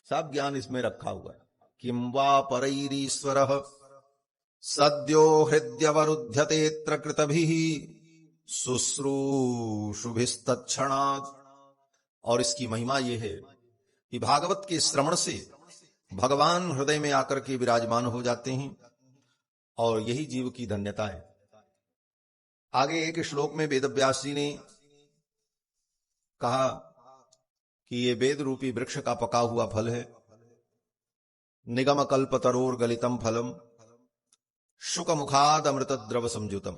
सब ज्ञान इसमें रखा हुआ है। किं वा परैरीश्वरः सद्यो हृद्यवरुध्यतेऽत्र कृतभिः शुश्रूषुभिस्तत्क्षणात्। और इसकी महिमा ये है कि भागवत के श्रवण से भगवान हृदय में आकर के विराजमान हो जाते हैं, और यही जीव की धन्यता है। आगे एक श्लोक में वेदव्यास जी ने कहा कि ये वेद रूपी वृक्ष का पका हुआ फल है। निगम कल्प तरोर गलितम फलम शुक मुखाद अमृत द्रव संयुतम।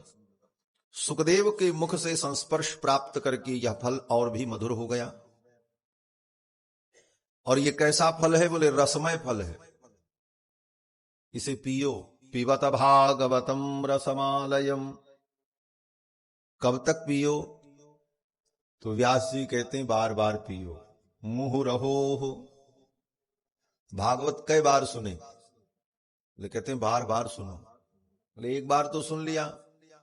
सुखदेव के मुख से संस्पर्श प्राप्त करके यह फल और भी मधुर हो गया। और ये कैसा फल है? बोले रसमय फल है, इसे पियो। पिबत भागवतम रसमालयम। कब तक पियो? तो व्यास जी कहते हैं बार बार पियो। मुहुरहो, भागवत कई बार सुने? बोले कहते हैं बार बार सुनो। बोले एक बार तो सुन लिया?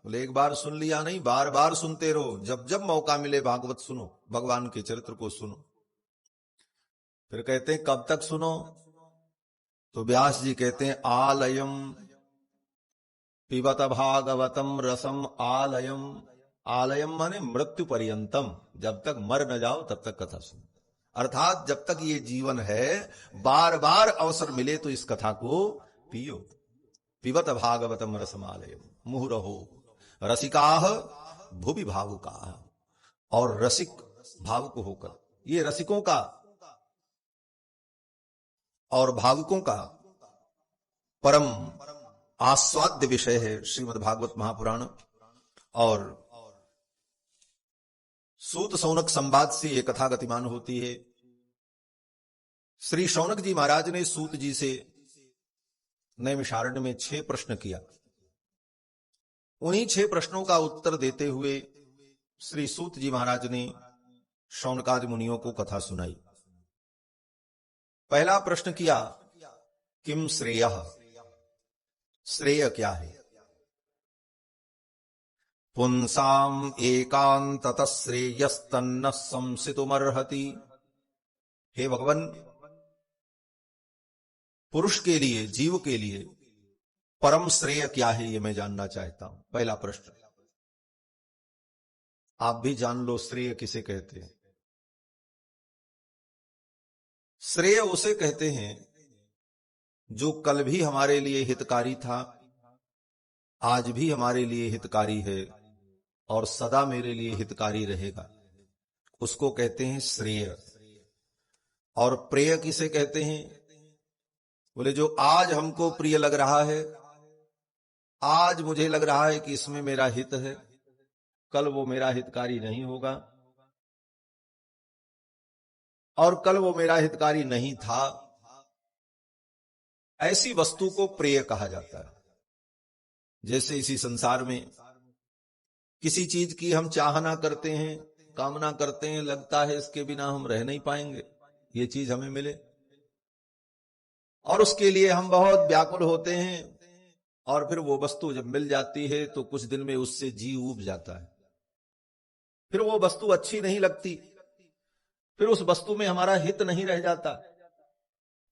बोले एक बार सुन लिया नहीं, बार बार सुनते रहो। जब जब मौका मिले भागवत सुनो, भगवान के चरित्र को सुनो। फिर कहते हैं कब तक सुनो? तो व्यास जी कहते हैं आलयम पिबत भागवतम रसम आलयम। आलयम माने मृत्यु पर्यंतम, जब तक मर न जाओ तब तक कथा सुनो। अर्थात जब तक ये जीवन है, बार बार अवसर मिले तो इस कथा को पियो। पिबत भागवतम रसमालयम मुहुरहो रसिकाह भुवि भावुकाः। और रसिक भावुक होकर, ये रसिकों का और भावुकों का परम आस्वाद्य विषय है श्रीमद् भागवत महापुराण। और सूत शौनक संवाद से ये कथा गतिमान होती है। श्री शौनक जी महाराज ने सूत जी से नैमिषारण्य में 6 प्रश्न किया। उन्हीं 6 प्रश्नों का उत्तर देते हुए श्री सूत जी महाराज ने शौनकादि मुनियों को कथा सुनाई। पहला प्रश्न किया किम श्रेयः, श्रेय क्या है? पुंसाम एकांततः श्रेयस्तन्न संसितुमर्हति। हे भगवान, पुरुष के लिए, जीव के लिए परम श्रेय क्या है, ये मैं जानना चाहता हूं। पहला प्रश्न। आप भी जान लो श्रेय किसे कहते हैं। श्रेय उसे कहते हैं जो कल भी हमारे लिए हितकारी था, आज भी हमारे लिए हितकारी है और सदा मेरे लिए हितकारी रहेगा, उसको कहते हैं श्रेय। और प्रेय किसे कहते हैं? बोले जो आज हमको प्रिय लग रहा है, आज मुझे लग रहा है कि इसमें मेरा हित है, कल वो मेरा हितकारी नहीं होगा, और कल वो मेरा हितकारी नहीं था। ऐसी वस्तु को प्रेय कहा जाता है। जैसे इसी संसार में किसी चीज की हम चाहना करते हैं, कामना करते हैं, लगता है इसके बिना हम रह नहीं पाएंगे, ये चीज हमें मिले, और उसके लिए हम बहुत व्याकुल होते हैं। और फिर वो वस्तु जब मिल जाती है तो कुछ दिन में उससे जी ऊब जाता है, फिर वो वस्तु अच्छी नहीं लगती, फिर उस वस्तु में हमारा हित नहीं रह जाता,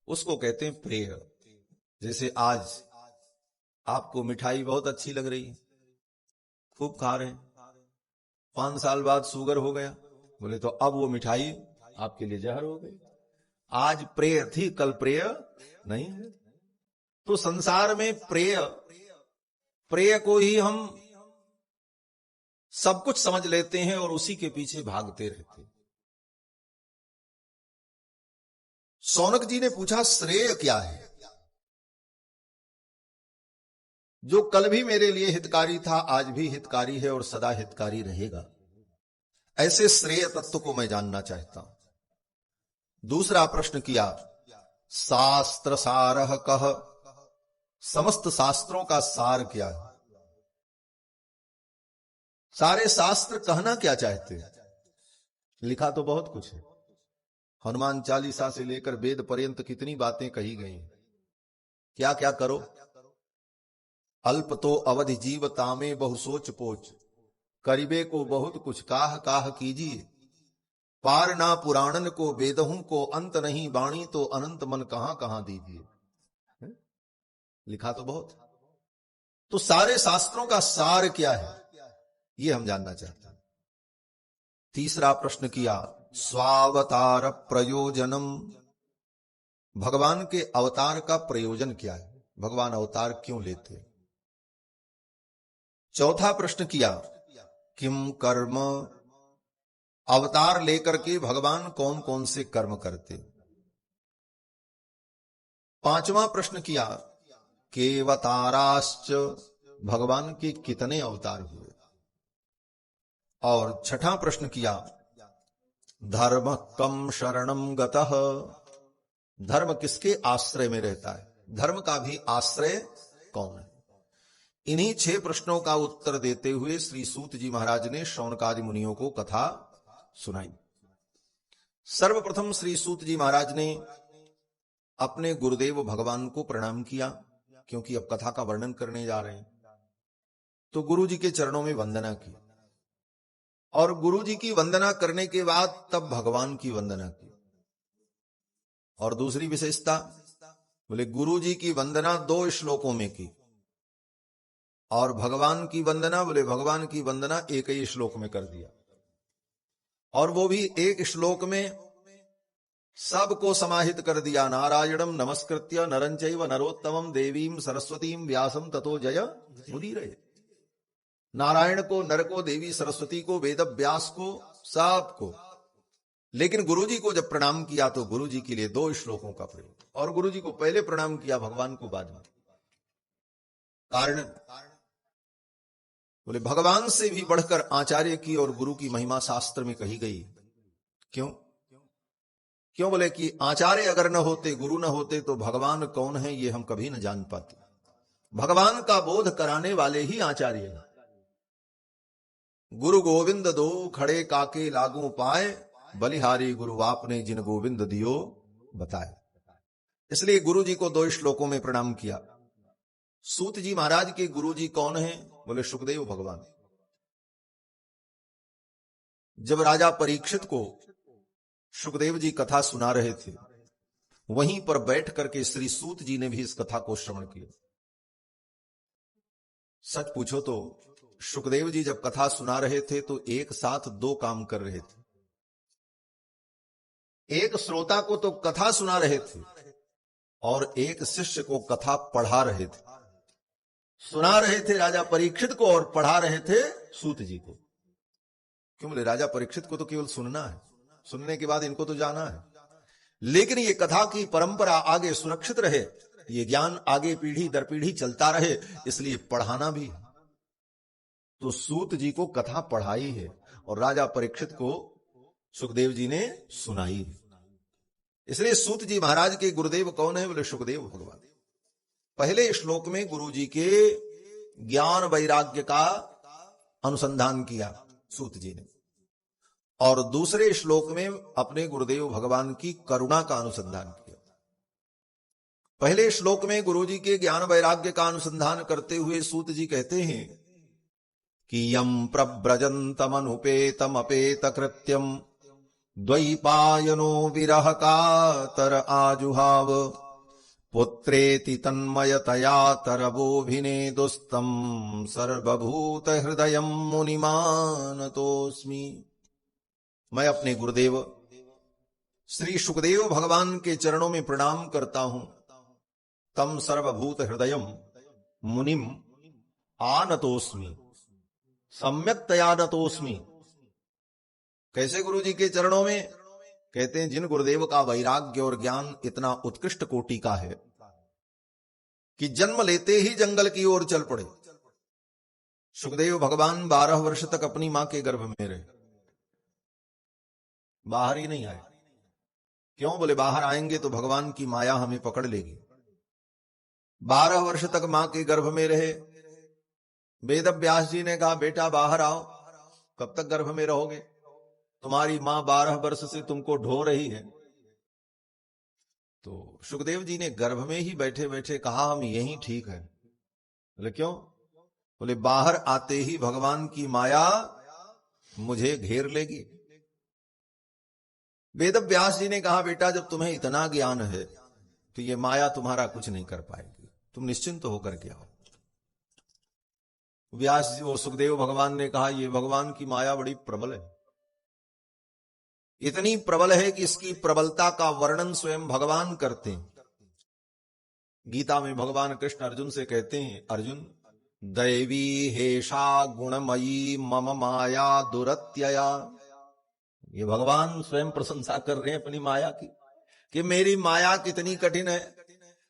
उसको कहते हैं प्रेय। जैसे आज आपको मिठाई बहुत अच्छी लग रही है, खूब खा रहे हैं, 5 साल बाद शुगर हो गया, बोले तो अब वो मिठाई आपके लिए जहर हो गई। आज प्रेय थी, कल प्रेय नहीं है। तो संसार में प्रेय को ही हम सब कुछ समझ लेते हैं और उसी के पीछे भागते रहते हैं। शौनक जी ने पूछा श्रेय क्या है? जो कल भी मेरे लिए हितकारी था, आज भी हितकारी है और सदा हितकारी रहेगा, ऐसे श्रेय तत्व को मैं जानना चाहता हूं। दूसरा प्रश्न किया शास्त्र सारः कः, समस्त शास्त्रों का सार क्या है? सारे शास्त्र कहना क्या चाहते हैं? लिखा तो बहुत कुछ है, हनुमान चालीसा से लेकर वेद पर्यंत कितनी बातें कही गई हैं। क्या क्या करो? अल्प तो अवधि जीव तामे बहु सोच पोच, करीबे को बहुत कुछ काह काह कीजिए, पार ना पुराणन को वेदहूं को अंत नहीं बाणी तो अनंत मन कहां कहां दीजिए। लिखा तो बहुत, तो सारे शास्त्रों का सार क्या है ये हम जानना चाहते हैं। तीसरा प्रश्न किया, स्वावतार प्रयोजनम, भगवान के अवतार का प्रयोजन क्या है, भगवान अवतार क्यों लेते हैं। चौथा प्रश्न किया, किम कर्म, अवतार लेकर के भगवान कौन कौन से कर्म करते। पांचवा प्रश्न किया, केवताराश्च, भगवान के कितने अवतार हुए। और छठा प्रश्न किया, धर्म कम शरणम गतः, धर्म किसके आश्रय में रहता है, धर्म का भी आश्रय कौन है। इन्हीं 6 प्रश्नों का उत्तर देते हुए श्री सूत जी महाराज ने शौनकादि मुनियों को कथा सुनाई। सर्वप्रथम श्री सूत जी महाराज ने अपने गुरुदेव भगवान को प्रणाम किया, क्योंकि अब कथा का वर्णन करने जा रहे हैं। तो गुरु जी के चरणों में वंदना की, और गुरु जी की वंदना करने के बाद तब भगवान की वंदना की। और दूसरी विशेषता, बोले गुरु जी की वंदना 2 श्लोकों में की, और भगवान की वंदना, बोले भगवान की वंदना एक ही श्लोक में कर दिया। और वो भी एक श्लोक में सबको समाहित कर दिया। नारायणम नमस्कृत्य नरं चैव नरोत्तमम देवीं सरस्वतीं व्यासम ततो जय मुदीरये। नारायण को, नर को, देवी सरस्वती को, वेद व्यास को, सबको। लेकिन गुरुजी को जब प्रणाम किया तो गुरुजी के लिए 2 श्लोकों का प्रयोग, और गुरुजी को पहले प्रणाम किया, भगवान को बाद में। कारण, बोले भगवान से भी बढ़कर आचार्य की और गुरु की महिमा शास्त्र में कही गई। क्यों क्यों बोले कि आचार्य अगर न होते, गुरु न होते, तो भगवान कौन है ये हम कभी न जान पाते। भगवान का बोध कराने वाले ही आचार्य हैं। गुरु गोविंद दो खड़े काके लागू पाए, बलिहारी गुरु आपने जिन गोविंद दियो बताए। इसलिए गुरु जी को 2 श्लोकों में प्रणाम किया। सूत जी महाराज के गुरु जी कौन हैं, बोले सुखदेव भगवान। जब राजा परीक्षित को सुखदेव जी कथा सुना रहे थे, वहीं पर बैठ करके श्री सूत जी ने भी इस कथा को श्रवण किया। सच पूछो तो सुखदेव जी जब कथा सुना रहे थे तो एक साथ 2 काम कर रहे थे। एक श्रोता को तो कथा सुना रहे थे, और एक शिष्य को कथा पढ़ा रहे थे। सुना रहे थे राजा परीक्षित को और पढ़ा रहे थे सूत जी को। क्यों, बोले राजा परीक्षित को तो केवल सुनना है, सुनने के बाद इनको तो जाना है, लेकिन ये कथा की परंपरा आगे सुरक्षित रहे, ये ज्ञान आगे पीढ़ी दर पीढ़ी चलता रहे, इसलिए पढ़ाना भी है। तो सूत जी को कथा पढ़ाई है और राजा परीक्षित को सुखदेव जी ने सुनाई है। इसलिए सूत जी महाराज के गुरुदेव कौन है, बोले सुखदेव भगवान। पहले श्लोक में गुरु जी के ज्ञान वैराग्य का अनुसंधान किया सूत जी ने, और दूसरे श्लोक में अपने गुरुदेव भगवान की करुणा का अनुसंधान किया। पहले श्लोक में गुरु जी के ज्ञान वैराग्य का अनुसंधान करते हुए सूत जी कहते हैं कि यम प्रव्रजंतमनुपेतम अपेत कृत्यम द्वैपायनो विरह कातर आजुहाव पुत्रेति तन्मयतया तरवोभिनेदुस्तम सर्वभूत हृदयम मुनिमानतोस्मि। मैं अपने गुरुदेव श्री सुखदेव भगवान के चरणों में प्रणाम करता हूं। तम सर्वभूत हृदयम मुनिम आनतोस्मि, सम्यक्तया नतोस्मि। कैसे गुरु जी के चरणों में, कहते हैं जिन गुरुदेव का वैराग्य और ज्ञान इतना उत्कृष्ट कोटि का है कि जन्म लेते ही जंगल की ओर चल पड़े। सुखदेव भगवान 12 वर्ष तक अपनी मां के गर्भ में रहे, बाहर ही नहीं आए। क्यों, बोले बाहर आएंगे तो भगवान की माया हमें पकड़ लेगी। 12 वर्ष तक मां के गर्भ में रहे। वेद व्यास जी ने कहा बेटा बाहर आओ, कब तक गर्भ में रहोगे, तुम्हारी मां 12 वर्ष से तुमको ढो रही है। तो सुखदेव जी ने गर्भ में ही बैठे बैठे कहा हम यही ठीक है। बोले क्यों, बोले बाहर आते ही भगवान की माया मुझे घेर लेगी। वेद व्यास जी ने कहा, बेटा जब तुम्हें इतना ज्ञान है तो ये माया तुम्हारा कुछ नहीं कर पाएगी, तुम निश्चिंत होकर के आओ। व्यास जी और सुखदेव भगवान ने कहा, ये भगवान की माया बड़ी प्रबल है, इतनी प्रबल है कि इसकी प्रबलता का वर्णन स्वयं भगवान करते हैं। गीता में भगवान कृष्ण अर्जुन से कहते हैं, अर्जुन दैवी हेषा गुणमयी मम माया दुरत्यया। ये भगवान स्वयं प्रशंसा कर रहे हैं अपनी माया की कि मेरी माया कितनी कठिन है।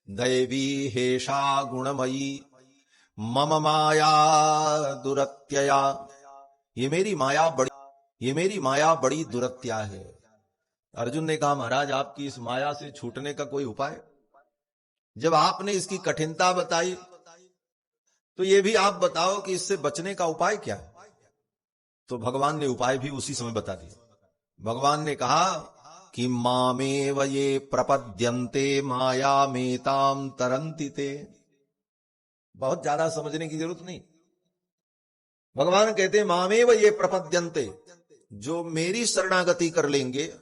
दैवी हेषा गुणमयी मम माया दुरत्यया। ये मेरी माया बड़ी दुरत्या है। अर्जुन ने कहा, महाराज आपकी इस माया से छूटने का कोई उपाय? जब आपने इसकी कठिनता बताई तो ये भी आप बताओ कि इससे बचने का उपाय क्या है। तो भगवान ने उपाय भी उसी समय बता दिया। भगवान ने कहा कि मामेव ये प्रपद्यन्ते माया मेताम तरन्ति ते। बहुत ज्यादा समझने की जरूरत नहीं। भगवान कहते मामेव ये प्रपद्यन्ते, जो मेरी शरणागति कर लेंगे,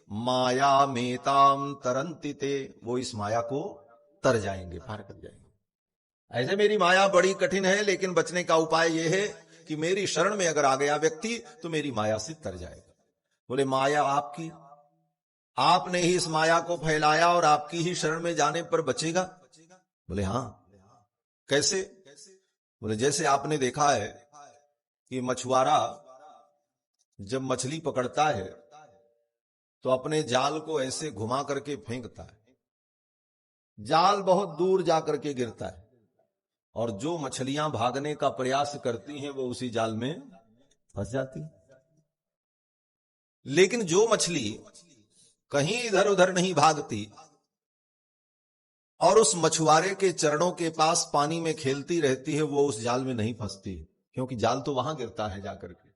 माया मेताम तरन्ति ते, वो इस माया को तर जाएंगे, पार कर जाएंगे। ऐसे मेरी माया बड़ी कठिन है, लेकिन बचने का उपाय यह है कि मेरी शरण में अगर आ गया व्यक्ति तो मेरी माया से तर जाएगा। बोले माया आपकी, आपने ही इस माया को फैलाया और आपकी ही शरण में जाने पर बचेगा? बोले हां। कैसे? बोले जैसे आपने देखा है कि मछुआरा जब मछली पकड़ता है तो अपने जाल को ऐसे घुमा करके फेंकता है, जाल बहुत दूर जाकर के गिरता है, और जो मछलियां भागने का प्रयास करती हैं वो उसी जाल में फंस जाती। लेकिन जो मछली कहीं इधर उधर नहीं भागती और उस मछुआरे के चरणों के पास पानी में खेलती रहती है, वो उस जाल में नहीं फंसती, क्योंकि जाल तो वहां गिरता है जाकर के,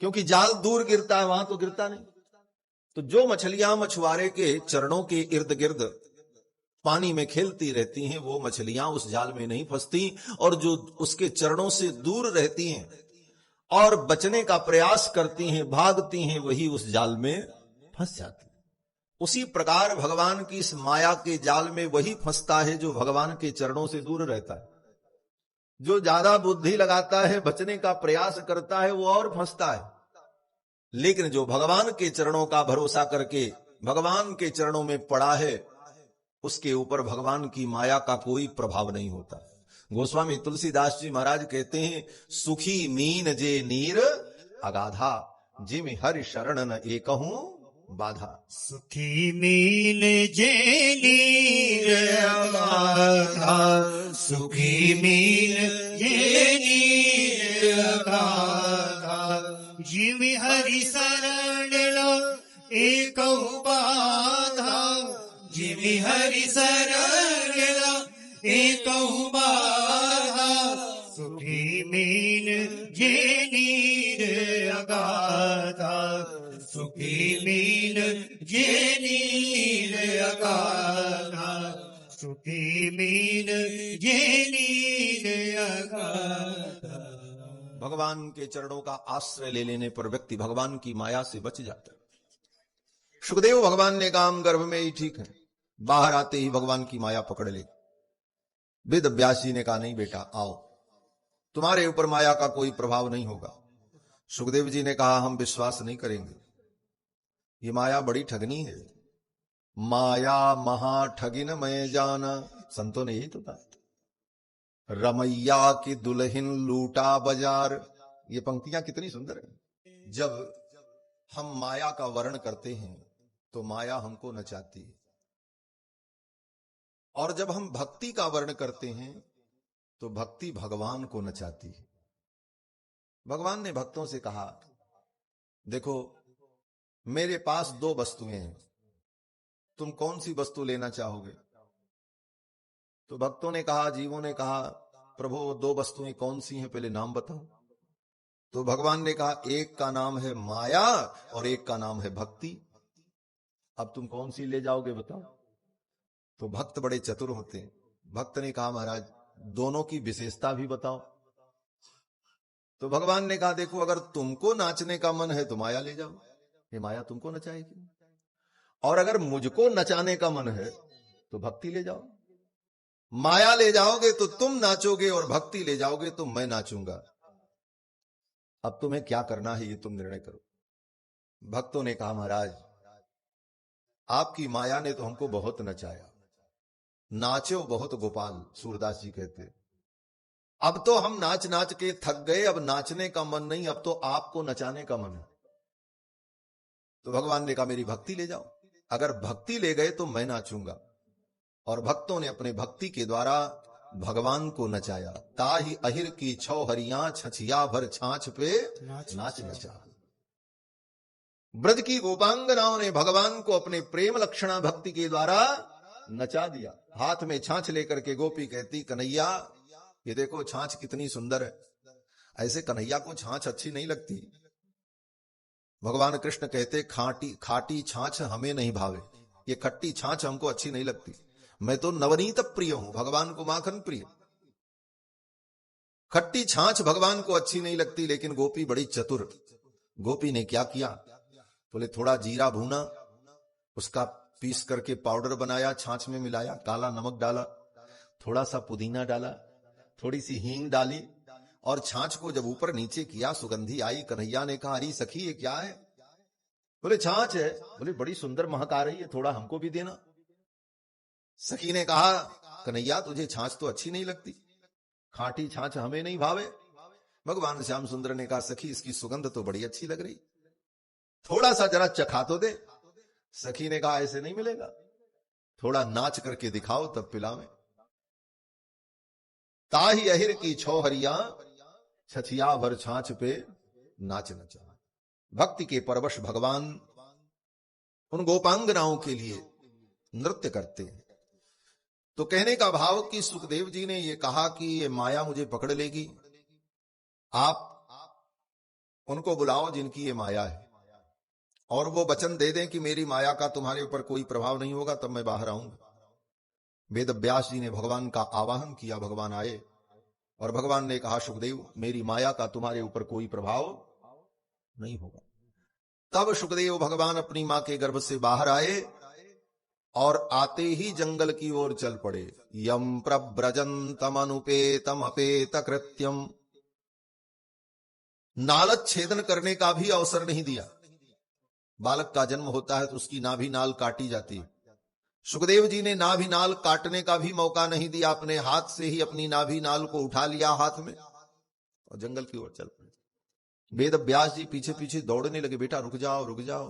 क्योंकि जाल दूर गिरता है, वहां तो गिरता नहीं। तो जो मछलियां मछुआरे के चरणों के इर्द गिर्द पानी में खेलती रहती हैं, वो मछलियां उस जाल में नहीं फंसती, और जो उसके चरणों से दूर रहती हैं और बचने का प्रयास करती हैं, भागती हैं, वही उस जाल में फंस जाती। उसी प्रकार भगवान की इस माया के जाल में वही फंसता है जो भगवान के चरणों से दूर रहता है। जो ज्यादा बुद्धि लगाता है, बचने का प्रयास करता है, वो और फंसता है। लेकिन जो भगवान के चरणों का भरोसा करके भगवान के चरणों में पड़ा है, उसके ऊपर भगवान की माया का कोई प्रभाव नहीं होता। गोस्वामी तुलसीदास जी महाराज कहते हैं, सुखी मीन जे नीर अगाधा, जिम हरि शरण न एकहूं बाधा। सुखी मीन जे नीर अगाधा, सुखी मीन जे नीर अगाधा, जिम हरि शरण न एकहूं बाधा, जिम हरि शरण न एकहूं बाधा। सुखी मीन जे नीर अगाधा, सुखी मीन जे नीर अगाधा, सुखी मीन जे नीर अगाधा। भगवान के चरणों का आश्रय ले लेने पर व्यक्ति भगवान की माया से बच जाता है। सुखदेव भगवान ने कहा, हम गर्भ में ही ठीक है, बाहर आते ही भगवान की माया पकड़ ले। वेद व्यास जी ने कहा, नहीं बेटा आओ, तुम्हारे ऊपर माया का कोई प्रभाव नहीं होगा। सुखदेव जी ने कहा, हम विश्वास नहीं करेंगे, ये माया बड़ी ठगनी है। माया महा ठगिन मैं जाना, संतों ने यही तो कहा। रमैया की दुल्हन लूटा बाजार। ये पंक्तियां कितनी सुंदर है। जब हम माया का वर्ण करते हैं तो माया हमको नचाती है, और जब हम भक्ति का वर्ण करते हैं तो भक्ति भगवान को नचाती है। भगवान ने भक्तों से कहा, देखो मेरे पास दो वस्तुएं हैं, तुम कौन सी वस्तु लेना चाहोगे? तो भक्तों ने कहा, जीवों ने कहा, प्रभु दो वस्तुएं कौन सी हैं, पहले नाम बताओ। तो भगवान ने कहा, एक का नाम है माया और एक का नाम है भक्ति। अब तुम कौन सी ले जाओगे बताओ। तो भक्त बड़े चतुर होते हैं। भक्त ने कहा, महाराज दोनों की विशेषता भी बताओ। तो भगवान ने कहा देखो अगर तुमको नाचने का मन है तो माया ले जाओ, ये माया तुमको नचाएगी, और अगर मुझको नचाने का मन है तो भक्ति ले जाओ। माया ले जाओगे तो तुम नाचोगे और भक्ति ले जाओगे तो मैं नाचूंगा। अब तुम्हें क्या करना है ये तुम निर्णय करो। भक्तों ने कहा महाराज आपकी माया ने तो हमको बहुत नचाया, नाचो बहुत गोपाल, सूरदास जी कहते। अब तो हम नाच नाच के थक गए, अब नाचने का मन नहीं, अब तो आपको नचाने का मन है। तो भगवान ने कहा मेरी भक्ति ले जाओ, अगर भक्ति ले गए तो मैं नाचूंगा। और भक्तों ने अपने भक्ति के द्वारा भगवान को नचाया। ताहि अहिर की छौ हरियां छछिया भर छाछ पे नाच नचा। ब्रज की गोपांगनाओं ने भगवान को अपने प्रेम लक्षणा भक्ति के द्वारा नचा दिया। हाथ में छाछ लेकर के गोपी कहती कन्हैया ये देखो छाछ कितनी सुंदर है। ऐसे कन्हैया को छाछ अच्छी नहीं लगती। भगवान कृष्ण कहते खाटी खाटी छाछ हमें नहीं भावे, ये खट्टी छाछ हमको अच्छी नहीं लगती, मैं तो नवनीत प्रिय हूं, भगवान को माखन प्रिय। खट्टी छाछ भगवान को अच्छी नहीं लगती। लेकिन गोपी बड़ी चतुर। गोपी ने क्या किया, बोले थोड़ा जीरा भूना, उसका पीस करके पाउडर बनाया, छाछ में मिलाया, काला नमक डाला, थोड़ा सा पुदीना डाला, थोड़ी सी हींग डाली, और छाछ को जब ऊपर नीचे किया सुगंधी आई। कन्हैया ने कहा अरे सखी ये क्या है? बोले छाछ है। बोले बड़ी सुंदर महक आ रही है, थोड़ा हमको भी देना। सखी ने कहा कन्हैया तुझे छाछ तो अच्छी नहीं लगती, खाटी छाछ हमें नहीं भावे। भगवान श्याम सुंदर ने कहा सखी इसकी सुगंध तो बड़ी अच्छी लग रही, थोड़ा सा जरा चखा तो दे। सखी ने कहा ऐसे नहीं मिलेगा, थोड़ा नाच करके दिखाओ तब पिलावे। ताही अहिर की छौ हरिया छछिया भर छाछ पे नाच नचा। भक्ति के परवश भगवान उन गोपांगनाओं के लिए नृत्य करते हैं। तो कहने का भाव कि सुखदेव जी ने ये कहा कि ये माया मुझे पकड़ लेगी, आप उनको बुलाओ जिनकी ये माया है, और वो वचन दे दें कि मेरी माया का तुम्हारे ऊपर कोई प्रभाव नहीं होगा, तब मैं बाहर आऊंगा। वेद व्यास जी ने भगवान का आवाहन किया, भगवान आए और भगवान ने कहा सुखदेव मेरी माया का तुम्हारे ऊपर कोई प्रभाव नहीं होगा। तब सुखदेव भगवान अपनी मां के गर्भ से बाहर आए और आते ही जंगल की ओर चल पड़े। यम प्रव्रजंतम अनुपेतम अपेत कृत्यम, नालच छेदन करने का भी अवसर नहीं दिया। बालक का जन्म होता है तो उसकी नाभि नाल काटी जाती है। सुखदेव जी ने नाभि नाल काटने का भी मौका नहीं दिया, अपने हाथ से ही अपनी नाभि नाल को उठा लिया हाथ में और जंगल की ओर चल पड़े। वेद व्यास जी पीछे पीछे दौड़ने लगे, बेटा रुक जाओ रुक जाओ।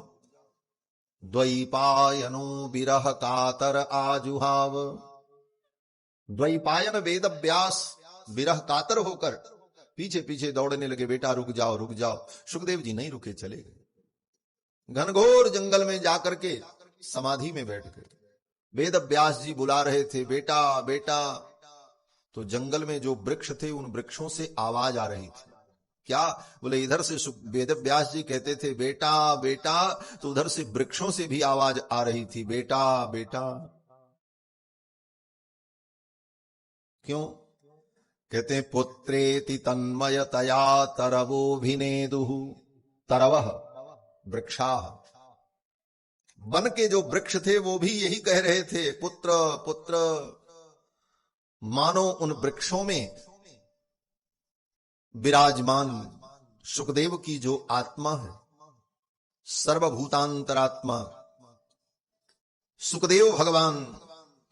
द्वैपायनो विरह कातर आजुहाव। द्वैपायन वेद व्यास विरह कातर होकर पीछे पीछे दौड़ने लगे, बेटा रुक जाओ रुक जाओ। सुखदेव जी नहीं रुके, चले गए। घनघोर जंगल में जाकर के समाधि में बैठ गए। वेद व्यास जी बुला रहे थे बेटा बेटा, तो जंगल में जो वृक्ष थे उन वृक्षों से आवाज आ रही थी। क्या? बोले इधर से वेद व्यास जी कहते थे बेटा बेटा, तो उधर से वृक्षों से भी आवाज आ रही थी बेटा बेटा। क्यों? कहते हैं पुत्रेति तन्मयतया तरवोभिनेदुः तरवः वृक्षाः। वन के जो वृक्ष थे वो भी यही कह रहे थे पुत्र पुत्र। मानो उन वृक्षों में विराजमान सुखदेव की जो आत्मा है, सर्वभूतांतरात्मा सुखदेव भगवान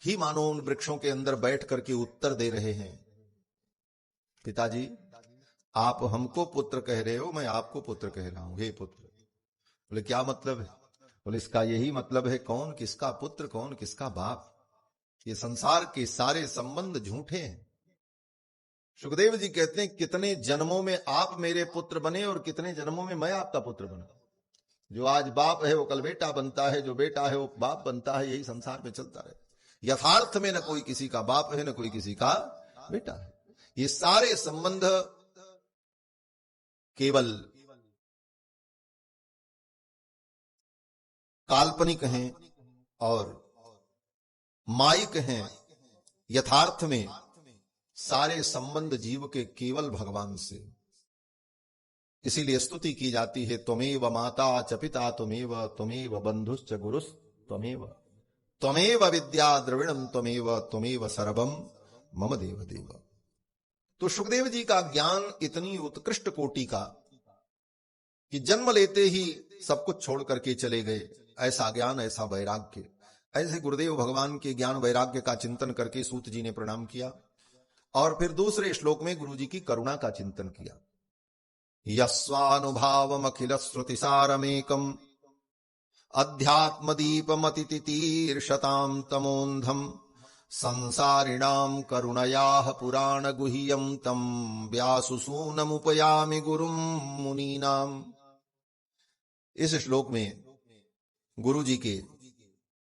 ही मानो उन वृक्षों के अंदर बैठ करके उत्तर दे रहे हैं। पिताजी आप हमको पुत्र कह रहे हो, मैं आपको पुत्र कह रहा हूं, हे पुत्र। बोले क्या मतलब है? बोले इसका यही मतलब है कौन किसका पुत्र कौन किसका बाप। ये संसार के सारे संबंध झूठे हैं। सुखदेव जी कहते हैं कितने जन्मों में आप मेरे पुत्र बने और कितने जन्मों में मैं आपका पुत्र बना। जो आज बाप है वो कल बेटा बनता है, जो बेटा है वो बाप बनता है। यही संसार में चलता है। यथार्थ में न कोई किसी का बाप है न कोई किसी का बेटा है। ये सारे संबंध केवल काल्पनिक हैं और माइक हैं। यथार्थ में सारे संबंध जीव के केवल भगवान से। इसीलिए स्तुति की जाती है, त्वमेव माता च पिता त्वमेव, त्वमेव बंधुश्च गुरुस् त्वमेव, त्वमेव विद्या द्रविणम त्वमेव, त्वमेव सर्वम मम देव देव। तो सुखदेव जी का ज्ञान इतनी उत्कृष्ट कोटि का कि जन्म लेते ही सब कुछ छोड़ करके चले गए, ऐसा ज्ञान, ऐसा वैराग्य। ऐसे गुरुदेव भगवान के ज्ञान वैराग्य का चिंतन करके सूत जी ने प्रणाम किया और फिर दूसरे श्लोक में गुरु जी की करुणा का चिंतन किया। यस्वानुभावमखिल श्रुतिसारमेकम अध्यात्मदीपमतितितीर्षतां तमोन्धम संसारिणां करुणयाः पुराण गुह्यं तं व्यासुसूनमुपयामि गुरुं मुनीनाम्। इस श्लोक में गुरु जी के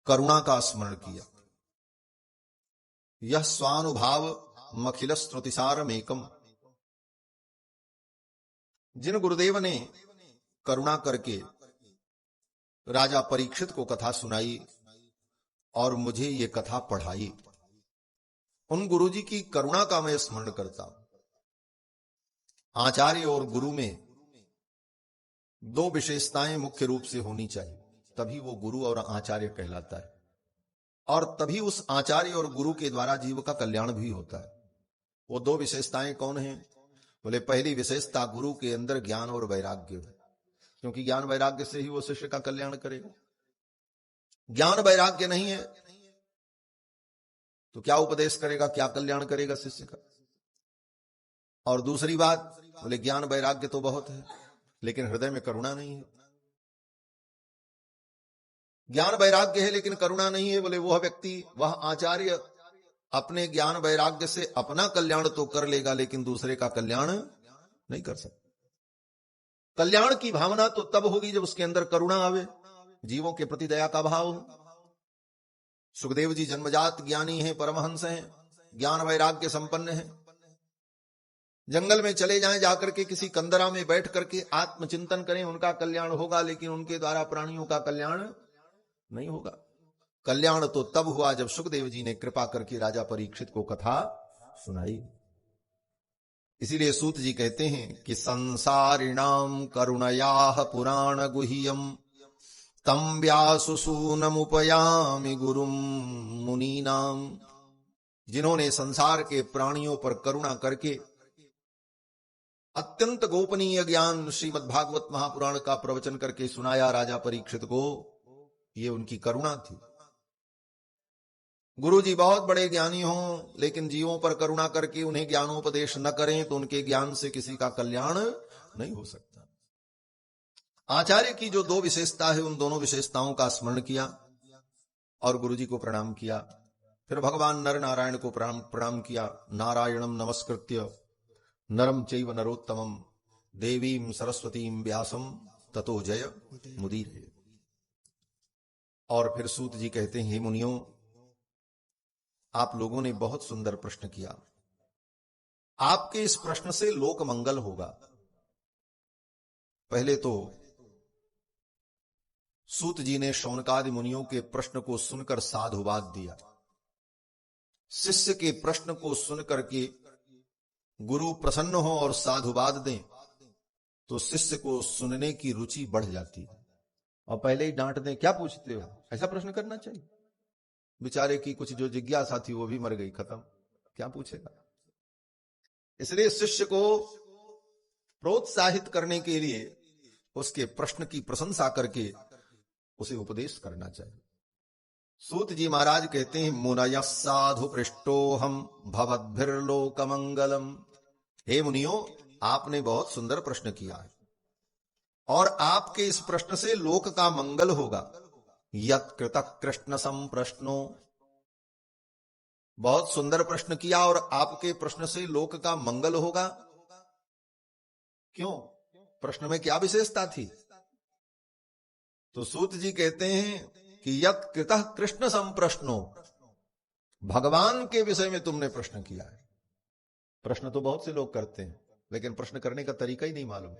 करुणा का स्मरण किया। यह स्वानुभाव मखिल श्रुतिसारमेकम, जिन गुरुदेव ने करुणा करके राजा परीक्षित को कथा सुनाई और मुझे ये कथा पढ़ाई, उन गुरुजी की करुणा का मैं स्मरण करता हूं। आचार्य और गुरु में दो विशेषताएं मुख्य रूप से होनी चाहिए, तभी वो गुरु और आचार्य कहलाता है, और तभी उस आचार्य और गुरु के द्वारा जीव का कल्याण भी होता है। वो दो विशेषताएं कौन हैं? बोले, पहली विशेषता गुरु के अंदर ज्ञान और वैराग्य है, क्योंकि ज्ञान वैराग्य से ही वो शिष्य का कल्याण करेगा। ज्ञान वैराग्य नहीं है तो क्या उपदेश करेगा, क्या कल्याण करेगा शिष्य का? और दूसरी बात, बोले ज्ञान वैराग्य तो बहुत है लेकिन हृदय में करुणा नहीं है। ज्ञान वैराग्य है लेकिन करुणा नहीं है, बोले वह व्यक्ति, वह आचार्य अपने ज्ञान वैराग्य से अपना कल्याण तो कर लेगा लेकिन दूसरे का कल्याण नहीं कर सकता। कल्याण की भावना तो तब होगी जब उसके अंदर करुणा आवे, जीवों के प्रति दया का भाव हो। सुखदेव जी जन्मजात ज्ञानी हैं, परमहंस हैं, ज्ञान वैराग्य संपन्न हैं। जंगल में चले जाएं, जाकर के किसी कंदरा में बैठ करके आत्मचिंतन करें, उनका कल्याण होगा, लेकिन उनके द्वारा प्राणियों का कल्याण नहीं होगा। कल्याण तो तब हुआ जब सुखदेव जी ने कृपा करके राजा परीक्षित को कथा सुनाई। इसीलिए सूत जी कहते हैं कि संसारिणाम करुणयाः पुराण गुह्यम तम व्यासुसूनमुपयामि गुरुम मुनीनाम। जिन्होंने संसार के प्राणियों पर करुणा करके अत्यंत गोपनीय ज्ञान श्रीमद् भागवत महापुराण का प्रवचन करके सुनाया राजा परीक्षित को, ये उनकी करुणा थी। गुरु जी बहुत बड़े ज्ञानी हों लेकिन जीवों पर करुणा करके उन्हें ज्ञानोपदेश न करें तो उनके ज्ञान से किसी का कल्याण नहीं हो सकता। आचार्य की जो दो विशेषता है, उन दोनों विशेषताओं का स्मरण किया और गुरु जी को प्रणाम किया। फिर भगवान नर नारायण को प्रणाम किया। नारायणम नमस्कृत्य नरम चैव नरोत्तमम देवीं सरस्वतीं व्यासम ततो जय मुदीरये। और फिर सूत जी कहते हैं, हे मुनियों, आप लोगों ने बहुत सुंदर प्रश्न किया। आपके इस प्रश्न से लोक मंगल होगा। पहले तो सूत जी ने शौनकादि मुनियों के प्रश्न को सुनकर साधुवाद दिया। शिष्य के प्रश्न को सुनकर के गुरु प्रसन्न हो और साधुवाद दें तो शिष्य को सुनने की रुचि बढ़ जाती है, और पहले ही डांट दें, क्या पूछते हो, ऐसा प्रश्न करना चाहिए। बेचारे की कुछ जो जिज्ञासा थी वो भी मर गई, खत्म, क्या पूछेगा। इसलिए शिष्य को प्रोत्साहित करने के लिए उसके प्रश्न की प्रशंसा करके उसे उपदेश करना चाहिए। सूत जी महाराज कहते हैं, मुनयः साधु पृष्टोहम भवद्भिर्लोक मंगलम। हे मुनियों, आपने बहुत सुंदर प्रश्न किया है और आपके इस प्रश्न से लोक का मंगल होगा। यत् कृतः कृष्ण संप्रश्नो, बहुत सुंदर प्रश्न किया और आपके प्रश्न से लोक का मंगल होगा। क्यों? प्रश्न में क्या विशेषता थी? तो सूत जी कहते हैं कि यत् कृतः कृष्ण संप्रश्नो, भगवान के विषय में तुमने प्रश्न किया है। प्रश्न तो बहुत से लोग करते हैं लेकिन प्रश्न करने का तरीका ही नहीं मालूम।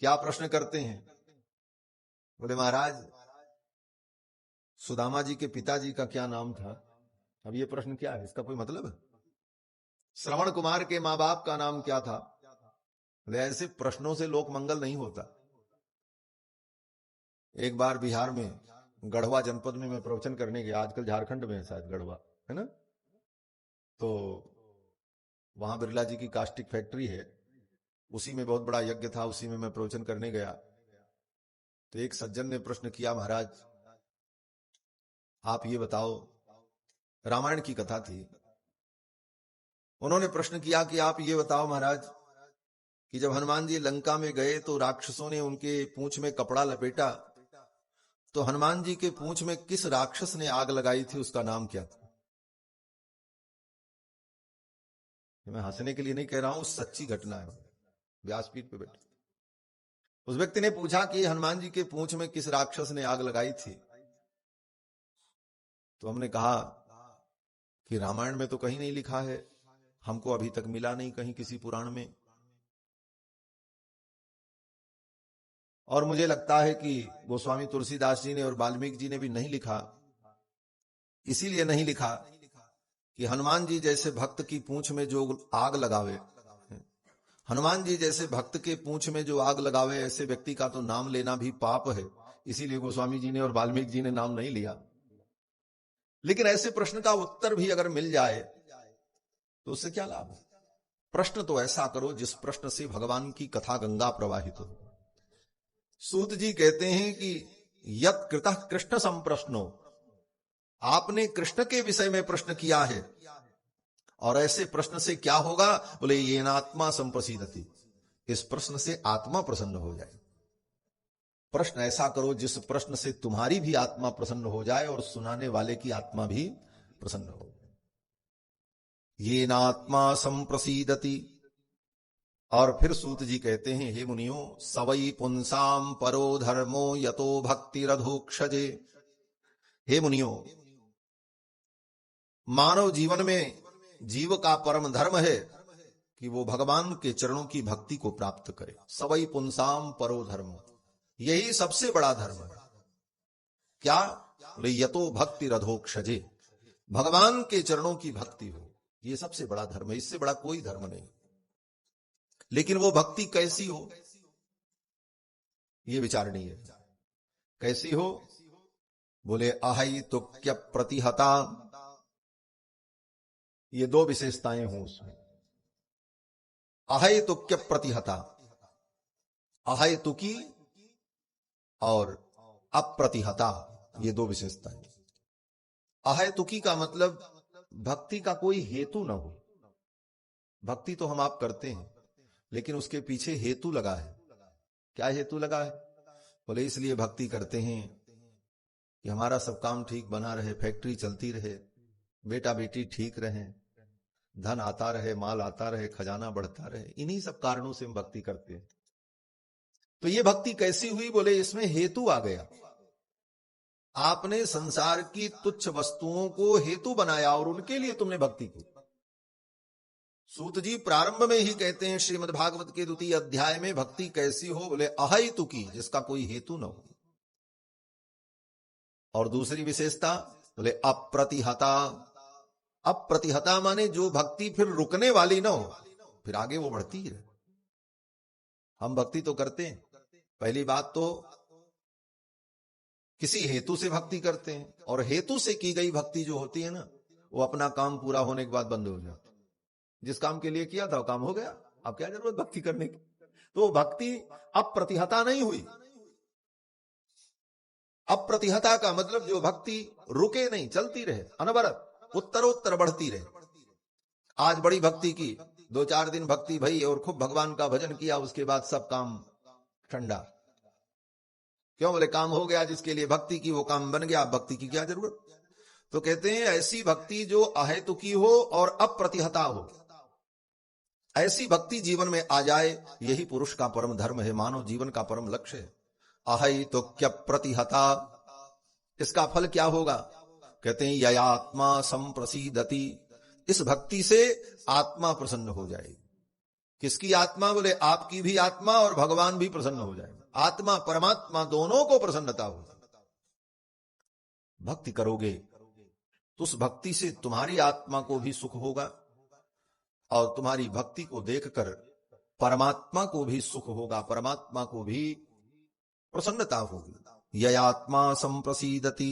क्या प्रश्न करते हैं? बोले महाराज, सुदामा जी के पिताजी का क्या नाम था? अब ये प्रश्न क्या है, इसका कोई मतलब है? श्रवण कुमार के माँ बाप का नाम क्या था? ऐसे प्रश्नों से लोक मंगल नहीं होता। एक बार बिहार में गढ़वा जनपद में मैं प्रवचन करने गया, आजकल झारखंड में है शायद गढ़वा, है ना। तो वहां बिरला जी की कास्टिक फैक्ट्री है, उसी में बहुत बड़ा यज्ञ था, उसी में मैं प्रवचन करने गया। तो एक सज्जन ने प्रश्न किया, महाराज आप ये बताओ, रामायण की कथा थी, उन्होंने प्रश्न किया कि आप ये बताओ महाराज कि जब हनुमान जी लंका में गए तो राक्षसों ने उनके पूंछ में कपड़ा लपेटा, तो हनुमान जी के पूंछ में किस राक्षस ने आग लगाई थी, उसका नाम क्या था? मैं हंसने के लिए नहीं कह रहा हूं, सच्ची घटना है, व्यासपीठ पे बैठे। उस व्यक्ति ने पूछा कि हनुमान जी के पूंछ में किस राक्षस ने आग लगाई थी? तो हमने कहा कि रामायण में तो कहीं नहीं लिखा है, हमको अभी तक मिला नहीं कहीं किसी पुराण में, और मुझे लगता है कि गोस्वामी तुलसीदास जी ने और वाल्मीकि जी ने भी नहीं लिखा। इसीलिए नहीं लिखा कि हनुमान जी जैसे भक्त की पूंछ में जो आग लगावे, हनुमान जी जैसे भक्त के पूंछ में जो आग लगावे, ऐसे व्यक्ति का तो नाम लेना भी पाप है। इसीलिए गोस्वामी जी ने और वाल्मीकि जी ने नाम नहीं लिया। लेकिन ऐसे प्रश्न का उत्तर भी अगर मिल जाए तो उससे क्या लाभ? प्रश्न तो ऐसा करो जिस प्रश्न से भगवान की कथा गंगा प्रवाहित हो। सूत जी कहते हैं कि यत् कृतः कृष्ण संप्रश्नो, आपने कृष्ण के विषय में प्रश्न किया है, और ऐसे प्रश्न से क्या होगा? बोले ये नात्मा संप्रसीदति, इस प्रश्न से आत्मा प्रसन्न हो जाए। प्रश्न ऐसा करो जिस प्रश्न से तुम्हारी भी आत्मा प्रसन्न हो जाए और सुनाने वाले की आत्मा भी प्रसन्न हो। ये नात्मा संप्रसीदति। और फिर सूत जी कहते हैं, हे मुनियो, सवई पुंसाम परो धर्मो यतो भक्ति रधोक्षजे। हे मुनियो, मानव जीवन में जीव का परम धर्म है कि वो भगवान के चरणों की भक्ति को प्राप्त करे। सवई पुंसाम परो धर्म, यही सबसे बड़ा धर्म है। क्या? यतो भक्ति रधोक्षजे, भगवान के चरणों की भक्ति हो, ये सबसे बड़ा धर्म है, इससे बड़ा कोई धर्म नहीं। लेकिन वो भक्ति कैसी हो, ये विचारणीय है। कैसी हो? बोले अहै तुक्य प्रतिहता, ये दो विशेषताएं हों उसमें। अहै तुक्य प्रतिहता, अहै तुकी और अप्रतिहता, ये दो विशेषताएं। अहै तुकी का मतलब भक्ति का कोई हेतु ना हो। भक्ति तो हम आप करते हैं, लेकिन उसके पीछे हेतु लगा है। क्या हेतु लगा है? बोले इसलिए भक्ति करते हैं कि हमारा सब काम ठीक बना रहे, फैक्ट्री चलती रहे, बेटा बेटी ठीक रहे, धन आता रहे, माल आता रहे, खजाना बढ़ता रहे। इन्हीं सब कारणों से हम भक्ति करते हैं। तो ये भक्ति कैसी हुई? बोले इसमें हेतु आ गया। आपने संसार की तुच्छ वस्तुओं को हेतु बनाया और उनके लिए तुमने भक्ति की। सूत जी प्रारंभ में ही कहते हैं श्रीमद् भागवत के 2 अध्याय में, भक्ति कैसी हो? बोले अहै तुकी, जिसका कोई हेतु न हो। और दूसरी विशेषता बोले अप्रतिहता। अप्रतिहता माने जो भक्ति फिर रुकने वाली ना हो, फिर आगे वो बढ़ती है। हम भक्ति तो करते हैं, पहली बात तो किसी हेतु से भक्ति करते हैं, और हेतु से की गई भक्ति जो होती है ना, वो अपना काम पूरा होने के बाद बंद हो जाती है। जिस काम के लिए किया था वो काम हो गया, अब क्या जरूरत भक्ति करने की? तो भक्ति अप्रतिहता नहीं हुई। अप्रतिहता का मतलब जो भक्ति रुके नहीं, चलती रहे, अनवरत उत्तरोत्तर बढ़ती रहे। आज बड़ी भक्ति की, 2-4 दिन भक्ति भई और खूब भगवान का भजन किया, उसके बाद सब काम ठंडा। क्यों? बोले काम हो गया, जिसके लिए भक्ति की वो काम बन गया, अब भक्ति की क्या जरूरत? तो कहते हैं ऐसी भक्ति जो अहेतुकी हो और अप्रतिहता हो, ऐसी भक्ति जीवन में आ जाए, यही पुरुष का परम धर्म है, मानव जीवन का परम लक्ष्य है। अहै तुक्य प्रतिहता, इसका फल क्या होगा? कहते हैं ययात्मा संप्रसीदति, इस भक्ति से आत्मा प्रसन्न हो जाएगी। किसकी आत्मा? बोले आपकी भी आत्मा और भगवान भी प्रसन्न हो जाएगा। आत्मा परमात्मा दोनों को प्रसन्नता होगी। भक्ति करोगे तो उस भक्ति से तुम्हारी आत्मा को भी सुख होगा, और तुम्हारी भक्ति को देखकर परमात्मा को भी सुख होगा, परमात्मा को भी प्रसन्नता होगी। ययात्मा संप्रसीदति।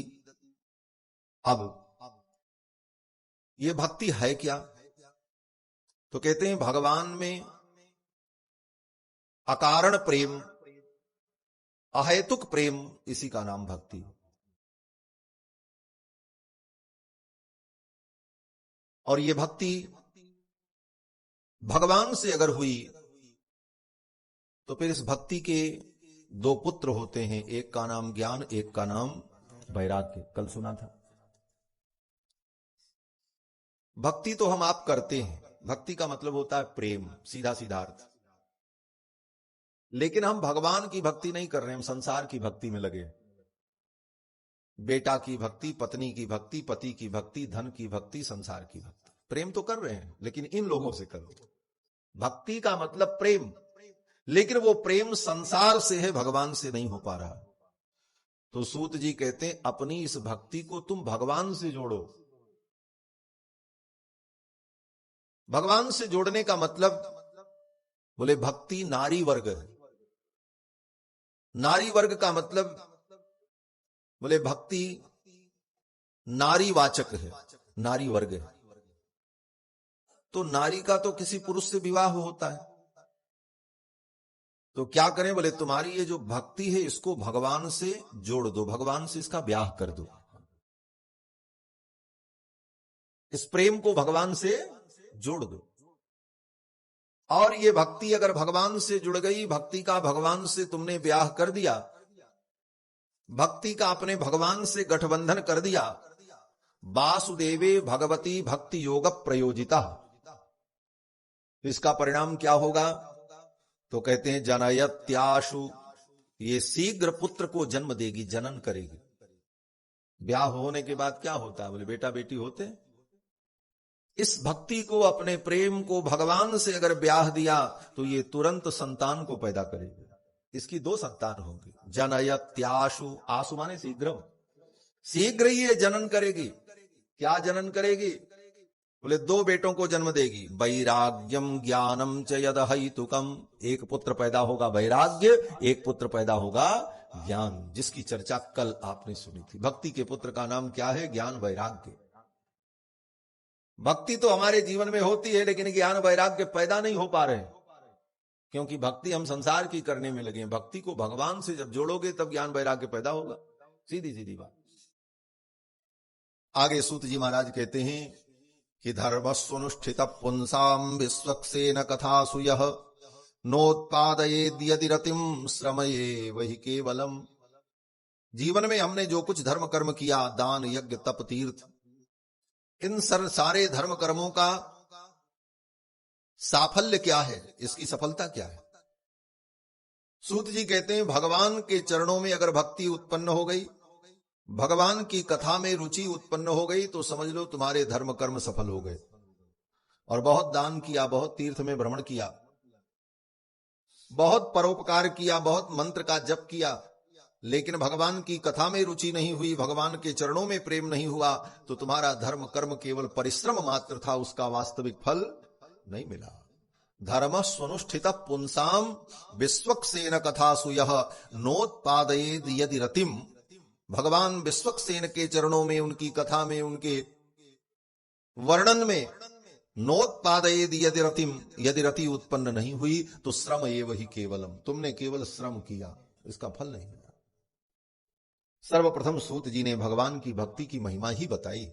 अब ये भक्ति है क्या? तो कहते हैं भगवान में अकारण प्रेम, अहेतुक प्रेम, इसी का नाम भक्ति। और ये भक्ति भगवान से अगर हुई तो फिर इस भक्ति के दो पुत्र होते हैं, एक का नाम ज्ञान, एक का नाम वैराग्य। कल सुना था। भक्ति तो हम आप करते हैं, भक्ति का मतलब होता है प्रेम, सीधा सीधा अर्थ। लेकिन हम भगवान की भक्ति नहीं कर रहे हैं, हम संसार की भक्ति में लगे। बेटा की भक्ति, पत्नी की भक्ति, पति की भक्ति, धन की भक्ति, संसार की भक्ति। प्रेम तो कर रहे हैं लेकिन इन लोगों से करो। भक्ति का मतलब प्रेम, लेकिन वो प्रेम संसार से है, भगवान से नहीं हो पा रहा। तो सूत जी कहते हैं अपनी इस भक्ति को तुम भगवान से जोड़ो। भगवान से जोड़ने का मतलब, बोले भक्ति नारी वर्ग है। नारी वर्ग का मतलब, बोले भक्ति नारी वाचक है, नारी वर्ग है। तो नारी का तो किसी पुरुष से विवाह होता है, तो क्या करें? बोले तुम्हारी ये जो भक्ति है इसको भगवान से जोड़ दो, भगवान से इसका ब्याह कर दो। इस प्रेम को भगवान से जोड़ दो। और ये भक्ति अगर भगवान से जुड़ गई, भक्ति का भगवान से तुमने ब्याह कर दिया, भक्ति का अपने भगवान से गठबंधन कर दिया, वासुदेवे भगवती भक्ति योग प्रयोजिता, इसका परिणाम क्या होगा? तो कहते हैं जनयत्याशु, ये शीघ्र पुत्र को जन्म देगी, जनन करेगी। ब्याह होने के बाद क्या होता है? बोले बेटा बेटी होते। इस भक्ति को, अपने प्रेम को भगवान से अगर ब्याह दिया तो ये तुरंत संतान को पैदा करेगी। इसकी दो संतान होंगी। जनयत्याशु, आशु माने शीघ्र, शीघ्र ही ये जनन करेगी। क्या जनन करेगी? बोले दो बेटों को जन्म देगी। वैराग्यम ज्ञानम च यद हेतुकम, एक पुत्र पैदा होगा वैराग्य, एक पुत्र पैदा होगा ज्ञान, जिसकी चर्चा कल आपने सुनी थी। भक्ति के पुत्र का नाम क्या है? ज्ञान वैराग्य। भक्ति तो हमारे जीवन में होती है, लेकिन ज्ञान वैराग्य पैदा नहीं हो पा रहे, क्योंकि भक्ति हम संसार की करने में लगे हैं। भक्ति को भगवान से जब जोड़ोगे तब ज्ञान वैराग्य पैदा होगा। सीधी सीधी बात। आगे सूत जी महाराज कहते हैं कि धर्मस्वनुष्ठित पुंसाम विश्वक्सेन कथासु यः नोत्पादयेद् यदि रतिम श्रमये वही केवलम। जीवन में हमने जो कुछ धर्म कर्म किया, दान यज्ञ तप तीर्थ, इन सारे धर्म कर्मों का साफल्य क्या है? इसकी सफलता क्या है? सूत जी कहते हैं भगवान के चरणों में अगर भक्ति उत्पन्न हो गई, भगवान की कथा में रुचि उत्पन्न हो गई, तो समझ लो तुम्हारे धर्म कर्म सफल हो गए। और बहुत दान किया, बहुत तीर्थ में भ्रमण किया, बहुत परोपकार किया, बहुत मंत्र का जप किया, लेकिन भगवान की कथा में रुचि नहीं हुई, भगवान के चरणों में प्रेम नहीं हुआ, तो तुम्हारा धर्म कर्म केवल परिश्रम मात्र था, उसका वास्तविक फल नहीं मिला। धर्म स्वनुष्ठित पुंसाम विश्वक्सेन कथासु यः नोत्पादयेद् यदि रतिम। भगवान विश्वक्सेन के चरणों में, उनकी कथा में, उनके वर्णन में नोत्पादयेद् यदि रतिम, यदि रति उत्पन्न नहीं हुई तो श्रम एव हि केवलम, तुमने केवल श्रम किया, इसका फल नहीं मिला। सर्वप्रथम सूत जी ने भगवान की भक्ति की महिमा ही बताई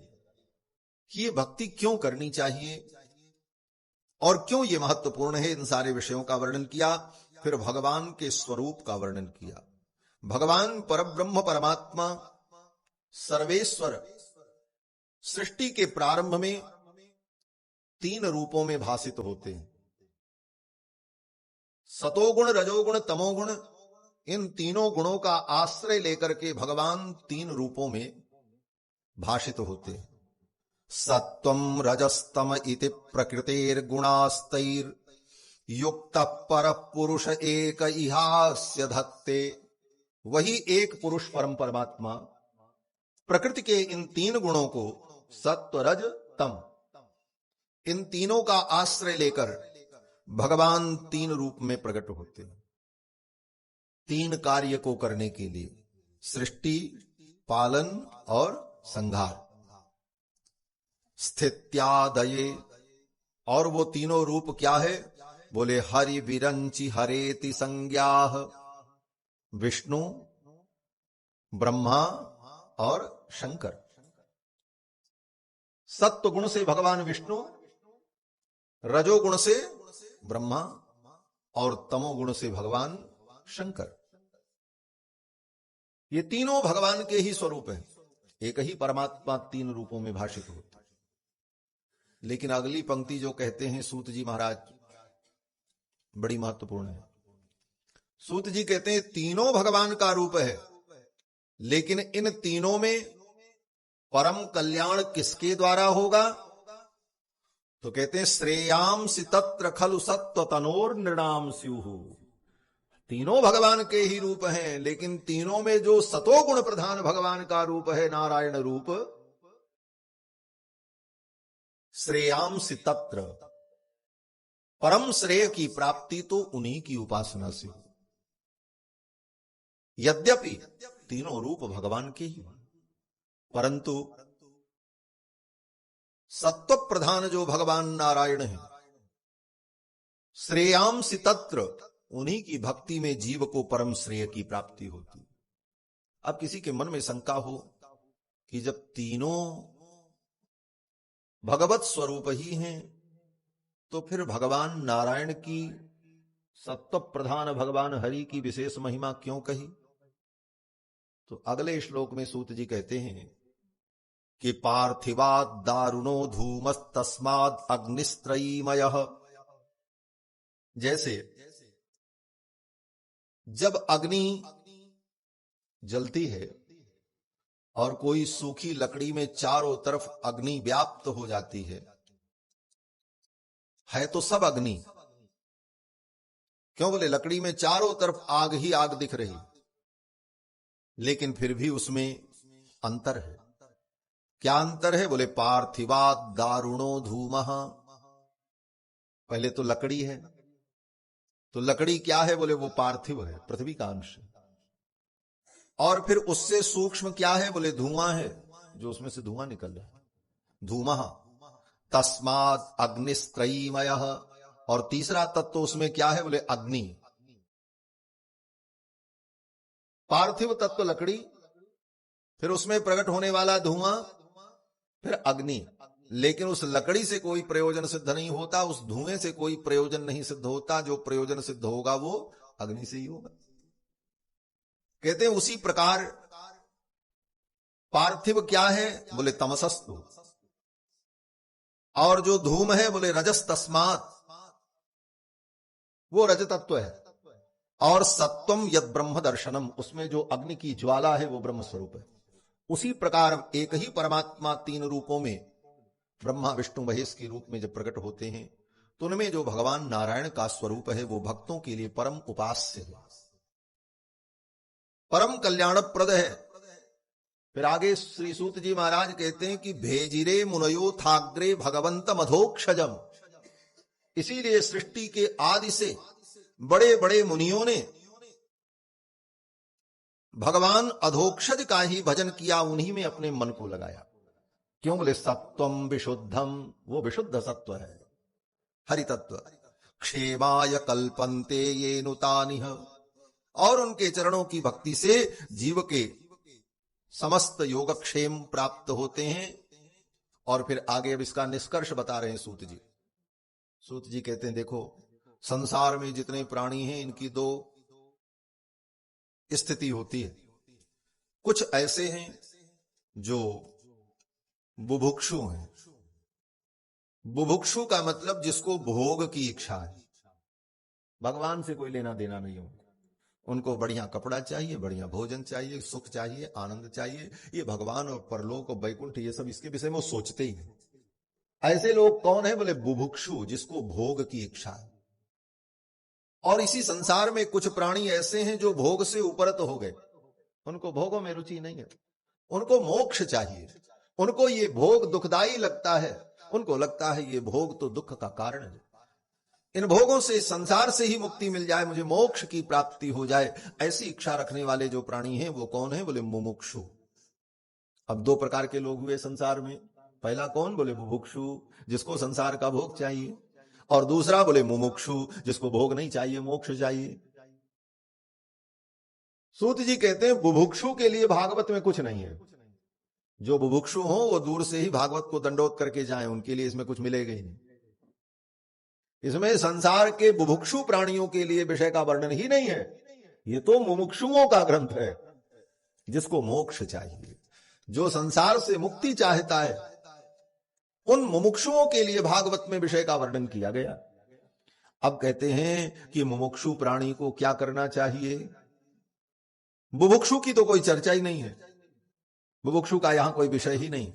कि ये भक्ति क्यों करनी चाहिए और क्यों ये महत्वपूर्ण है। इन सारे विषयों का वर्णन किया, फिर भगवान के स्वरूप का वर्णन किया। भगवान परब्रह्म परमात्मा सर्वेश्वर सृष्टि के प्रारंभ में 3 रूपों में भासित होते हैं। सतोगुण, रजोगुण, तमोगुण, इन तीनों गुणों का आश्रय लेकर के भगवान 3 रूपों में भाषित होते हैं। सत्वम रजस्तम इति प्रकृतेर्गुणास्तैर युक्त पर पुरुष एक इहास्य धत्ते। वही एक पुरुष परम परमात्मा प्रकृति के इन 3 गुणों को, सत्व रज तम, इन तीनों का आश्रय लेकर भगवान तीन रूप में प्रकट होते हैं, तीन कार्य को करने के लिए, सृष्टि, पालन और संहार। स्थित्यादये, और वो तीनों रूप क्या है? बोले हरि विरंचि हरेति संज्ञाः, विष्णु, ब्रह्मा और शंकर। सत्व गुण से भगवान विष्णु, रजोगुण से ब्रह्मा और तमोगुण से भगवान शंकर। ये तीनों भगवान के ही स्वरूप हैं। एक ही परमात्मा तीन रूपों में भाषित होता है। लेकिन अगली पंक्ति जो कहते हैं सूत जी महाराज, बड़ी महत्वपूर्ण है। सूत जी कहते हैं तीनों भगवान का रूप है, लेकिन इन तीनों में परम कल्याण किसके द्वारा होगा? तो कहते हैं श्रेयांसि तत्र खलु सत्व तनोर नृणाम स्युः। तीनों भगवान के ही रूप हैं, लेकिन तीनों में जो सतोगुण प्रधान भगवान का रूप है, नारायण रूप, श्रेयांसि तत्र, परम श्रेय की प्राप्ति तो उन्हीं की उपासना से हो। यद्यपि तीनों रूप भगवान के ही, परंतु सत्व प्रधान जो भगवान नारायण है, श्रेयांसि तत्र, उन्हीं की भक्ति में जीव को परम श्रेय की प्राप्ति होती। अब किसी के मन में शंका हो कि जब तीनों भगवत स्वरूप ही हैं, तो फिर भगवान नारायण की, सत्व प्रधान भगवान हरि की विशेष महिमा क्यों कही? तो अगले श्लोक में सूत जी कहते हैं कि पार्थिवाद दारुणो धूमस्तस्माद् अग्निस्त्रयीमयः। जैसे जब अग्नि जलती है और कोई सूखी लकड़ी में चारों तरफ अग्नि व्याप्त हो जाती है तो सब अग्नि, क्यों? बोले लकड़ी में चारों तरफ आग ही आग दिख रही, लेकिन फिर भी उसमें अंतर है। क्या अंतर है? बोले पार्थिवाद दारुणो धूमः। पहले तो लकड़ी है, तो लकड़ी क्या है? बोले वो पार्थिव है, पृथ्वी का अंश। और फिर उससे सूक्ष्म क्या है? बोले धुआं है, जो उसमें से धुआं निकल रहा है, धूमः। तस्मात् अग्निस्त्रयीमयः। और तीसरा तत्व उसमें क्या है? बोले अग्नि। पार्थिव तत्व लकड़ी, फिर उसमें प्रकट होने वाला धुआं, फिर अग्नि। लेकिन उस लकड़ी से कोई प्रयोजन सिद्ध नहीं होता, उस धुएं से कोई प्रयोजन नहीं सिद्ध होता। जो प्रयोजन सिद्ध होगा वो अग्नि से ही होगा। कहते हैं उसी प्रकार पार्थिव क्या है? बोले तमसस्तु। और जो धूम है, बोले रजस तस्मात्, वो रज तत्व है। और सत्वम यद ब्रह्म दर्शनम, उसमें जो अग्नि की ज्वाला है वो ब्रह्म स्वरूप है। उसी प्रकार एक ही परमात्मा तीन रूपों में, ब्रह्मा विष्णु महेश के रूप में जब प्रकट होते हैं, तो उनमें जो भगवान नारायण का स्वरूप है वो भक्तों के लिए परम उपास्य है, परम कल्याणप्रद है। फिर आगे श्री सूत जी महाराज कहते हैं कि भेजिरे मुनयो थाग्रे भगवंत मधोक्षजम। इसीलिए सृष्टि के आदि से बड़े बड़े मुनियों ने भगवान अधोक्षज का ही भजन किया, उन्हीं में अपने मन को लगाया। क्यों? बोले सत्वम विशुद्धम, वो विशुद्ध सत्व है, हरि तत्व। क्षेमाय कल्पन्ते ये नुतानिह, और उनके चरणों की भक्ति से जीव के समस्त योगक्षेम प्राप्त होते हैं। और फिर आगे अब इसका निष्कर्ष बता रहे हैं सूत जी। सूत जी कहते हैं देखो, संसार में जितने प्राणी हैं इनकी दो स्थिति होती है। कुछ ऐसे हैं जो बुभुक्षु हैं। बुभुक्षु का मतलब जिसको भोग की इच्छा है, भगवान से कोई लेना देना नहीं हो। उनको बढ़िया कपड़ा चाहिए, बढ़िया भोजन चाहिए, सुख चाहिए, आनंद चाहिए। ये भगवान और परलोक और वैकुंठ, ये सब इसके विषय में वो सोचते ही नहीं। ऐसे लोग कौन है? बोले बुभुक्षु, जिसको भोग की इच्छा है। और इसी संसार में कुछ प्राणी ऐसे हैं जो भोग से उपरत हो गए, उनको भोगों में रुचि नहीं है, उनको मोक्ष चाहिए। उनको ये भोग दुखदाई लगता है, उनको लगता है ये भोग तो दुख का कारण है। इन भोगों से, संसार से ही मुक्ति मिल जाए, मुझे मोक्ष की प्राप्ति हो जाए, ऐसी इच्छा रखने वाले जो प्राणी हैं वो कौन है? बोले मुमुक्षु। अब दो प्रकार के लोग हुए संसार में। पहला कौन? बोले बुभुक्षु, जिसको संसार का भोग चाहिए, और दूसरा बोले मुमुक्षु, जिसको भोग नहीं चाहिए, मोक्ष चाहिए। सूत जी कहते हैं बुभुक्षु के लिए भागवत में कुछ नहीं है। जो बुभुक्षु हो वो दूर से ही भागवत को दंडोत करके जाएं, उनके लिए इसमें कुछ मिलेगा ही नहीं। इसमें संसार के बुभुक्षु प्राणियों के लिए विषय का वर्णन ही नहीं है। ये तो मुमुक्षुओं का ग्रंथ है, जिसको मोक्ष चाहिए, जो संसार से मुक्ति चाहता है, उन मुमुक्षुओं के लिए भागवत में विषय का वर्णन किया गया। अब कहते हैं कि मुमुक्षु प्राणी को क्या करना चाहिए? बुभुक्षु की तो कोई चर्चा ही नहीं है, बुभुक्षु का यहां कोई विषय ही नहीं।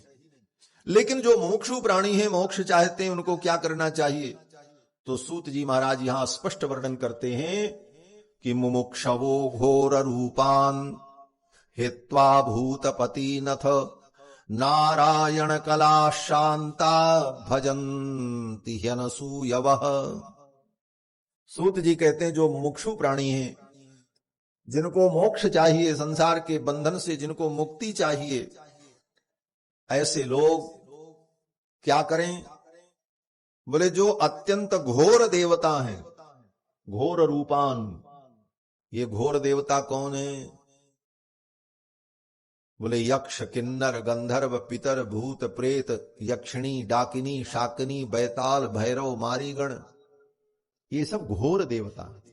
लेकिन जो मुमुक्षु प्राणी है, मोक्ष चाहते हैं, उनको क्या करना चाहिए? तो सूत जी महाराज यहां स्पष्ट वर्णन करते हैं कि मुमुक्षवो घोर रूपान हित्वा भूतपति नथ नारायण कला शांता भजन्ति ह्यनसूयवः। सूत जी कहते हैं जो मुमुक्षु प्राणी हैं, जिनको मोक्ष चाहिए, संसार के बंधन से जिनको मुक्ति चाहिए, ऐसे लोग क्या करें? बोले जो अत्यंत घोर देवता हैं, घोर रूपान। ये घोर देवता कौन है? बोले यक्ष, किन्नर, गंधर्व, पितर, भूत, प्रेत, यक्षिणी, डाकिनी, शाकिनी, बैताल, भैरव, मारीगण, ये सब घोर देवता हैं।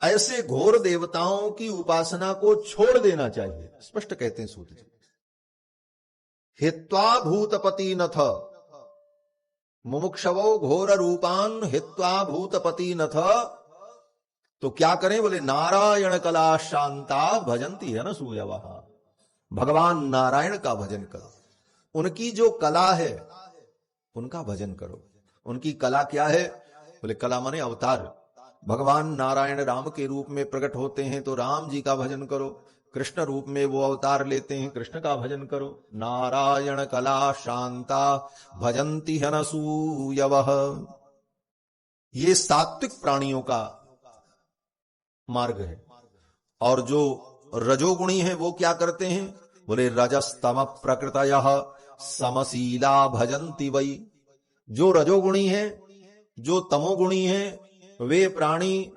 ऐसे घोर देवताओं की उपासना को छोड़ देना चाहिए, स्पष्ट कहते हैं सूत जी। हित्वा भूतपति नथ, मुमुक्षवो घोर रूपान हित्वा भूतपति नथ, तो क्या करें? बोले नारायण कला शांता भजन्ति ह्यनसूयवः। भगवान नारायण का भजन करो, उनकी जो कला है उनका भजन करो। उनकी कला क्या है? बोले कला माने अवतार। भगवान नारायण राम के रूप में प्रकट होते हैं तो राम जी का भजन करो, कृष्ण रूप में वो अवतार लेते हैं, कृष्ण का भजन करो। नारायण कला शांता भजन्ति ह्यनसूयवः। ये सात्विक प्राणियों का मार्ग है। और जो रजोगुणी है वो क्या करते हैं? बोले रजस्तम प्रकृतयः समशीला भजन्ति वै। जो रजोगुणी है, जो तमोगुणी है, वे प्राणी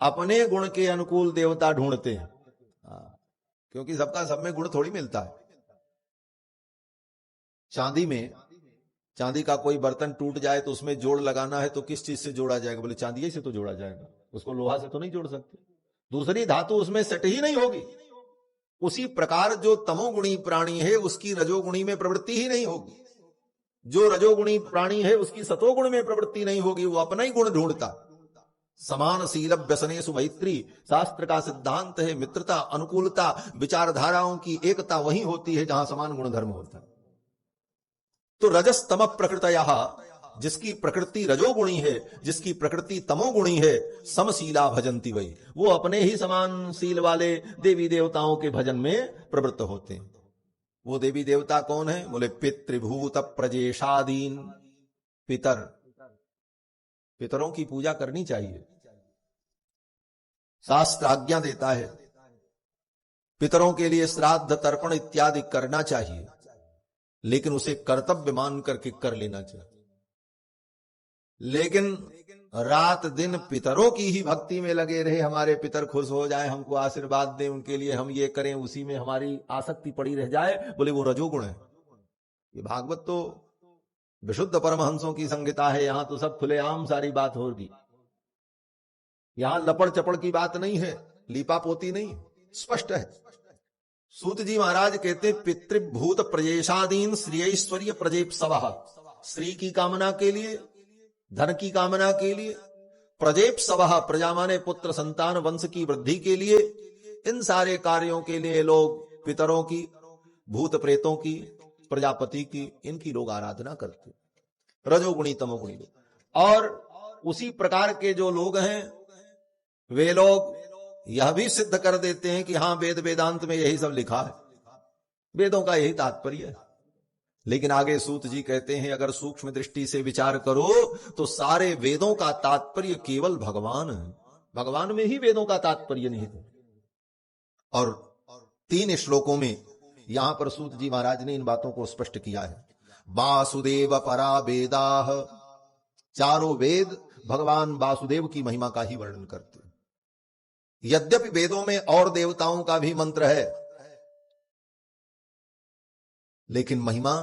अपने गुण के अनुकूल देवता ढूंढते हैं, क्योंकि सबका सब में गुण थोड़ी मिलता है। चांदी में, चांदी का कोई बर्तन टूट जाए तो उसमें जोड़ लगाना है तो किस चीज से जोड़ा जाएगा? बोले चांदी से तो जोड़ा जाएगा, उसको लोहा से तो नहीं जोड़ सकते, दूसरी धातु उसमें सेट ही नहीं होगी। उसी प्रकार जो तमोगुणी प्राणी है उसकी रजोगुणी में प्रवृत्ति ही नहीं होगी, जो रजोगुणी प्राणी है उसकी सतोगुण में प्रवृत्ति नहीं होगी, वो अपना ही गुण ढूंढता। समान शील व्यसनेषु मैत्री, शास्त्र का सिद्धांत है मित्रता, अनुकूलता, विचारधाराओं की एकता वही होती है जहां समान गुण धर्म होता है। तो रजस तम प्रकृतयः, जिसकी प्रकृति रजोगुणी है, जिसकी प्रकृति तमोगुणी है, समशीला भजन्ति वै, वो अपने ही समान शील वाले देवी देवताओं के भजन में प्रवृत्त होते हैं। वो देवी देवता कौन है? बोले पितृभूत प्रजेशादीन। पितर, पितरों की पूजा करनी चाहिए, शास्त्र आज्ञा देता है। पितरों के लिए श्राद्ध तर्पण इत्यादि करना चाहिए, लेकिन उसे कर्तव्य मान करके कर लेना चाहिए। लेकिन रात दिन पितरों की ही भक्ति में लगे रहे, हमारे पितर खुश हो जाए, हमको आशीर्वाद दें, उनके लिए हम ये करें, उसी में हमारी आसक्ति पड़ी रह जाए, बोले वो रजोगुण है। ये भागवत तो विशुद्ध परमहंसों की संहिता है, यहां तो सब खुलेआम सारी बात होगी। यहां लपड़ चपड़ की बात नहीं है, लीपा पोती नहीं, स्पष्ट है। सूत जी महाराज कहते पितृभूत प्रजेशादीन श्रीऐश्वर्य प्रजेप्सवः। श्री की कामना के लिए, धन की कामना के लिए, प्रजेप्सवः प्रजा माने पुत्र संतान वंश की वृद्धि के लिए, इन सारे कार्यों के लिए लोग पितरों की, भूत प्रेतों की, प्रजापति की, इनकी लोग आराधना करते, रजोगुणी तमोगुणी लोग। और उसी प्रकार के जो लोग हैं वे लोग यह भी सिद्ध कर देते हैं कि हां वेद वेदांत में यही सब लिखा है, वेदों का यही तात्पर्य है। लेकिन आगे सूत जी कहते हैं अगर सूक्ष्म दृष्टि से विचार करो तो सारे वेदों का तात्पर्य केवल भगवान है, भगवान में ही वेदों का तात्पर्य निहित है। और 3 श्लोकों में यहां पर सूत जी महाराज ने इन बातों को स्पष्ट किया है। वासुदेव परा वेदाः, चारों वेद भगवान वासुदेव की महिमा का ही वर्णन करते हैं। यद्यपि वेदों में और देवताओं का भी मंत्र है, लेकिन महिमा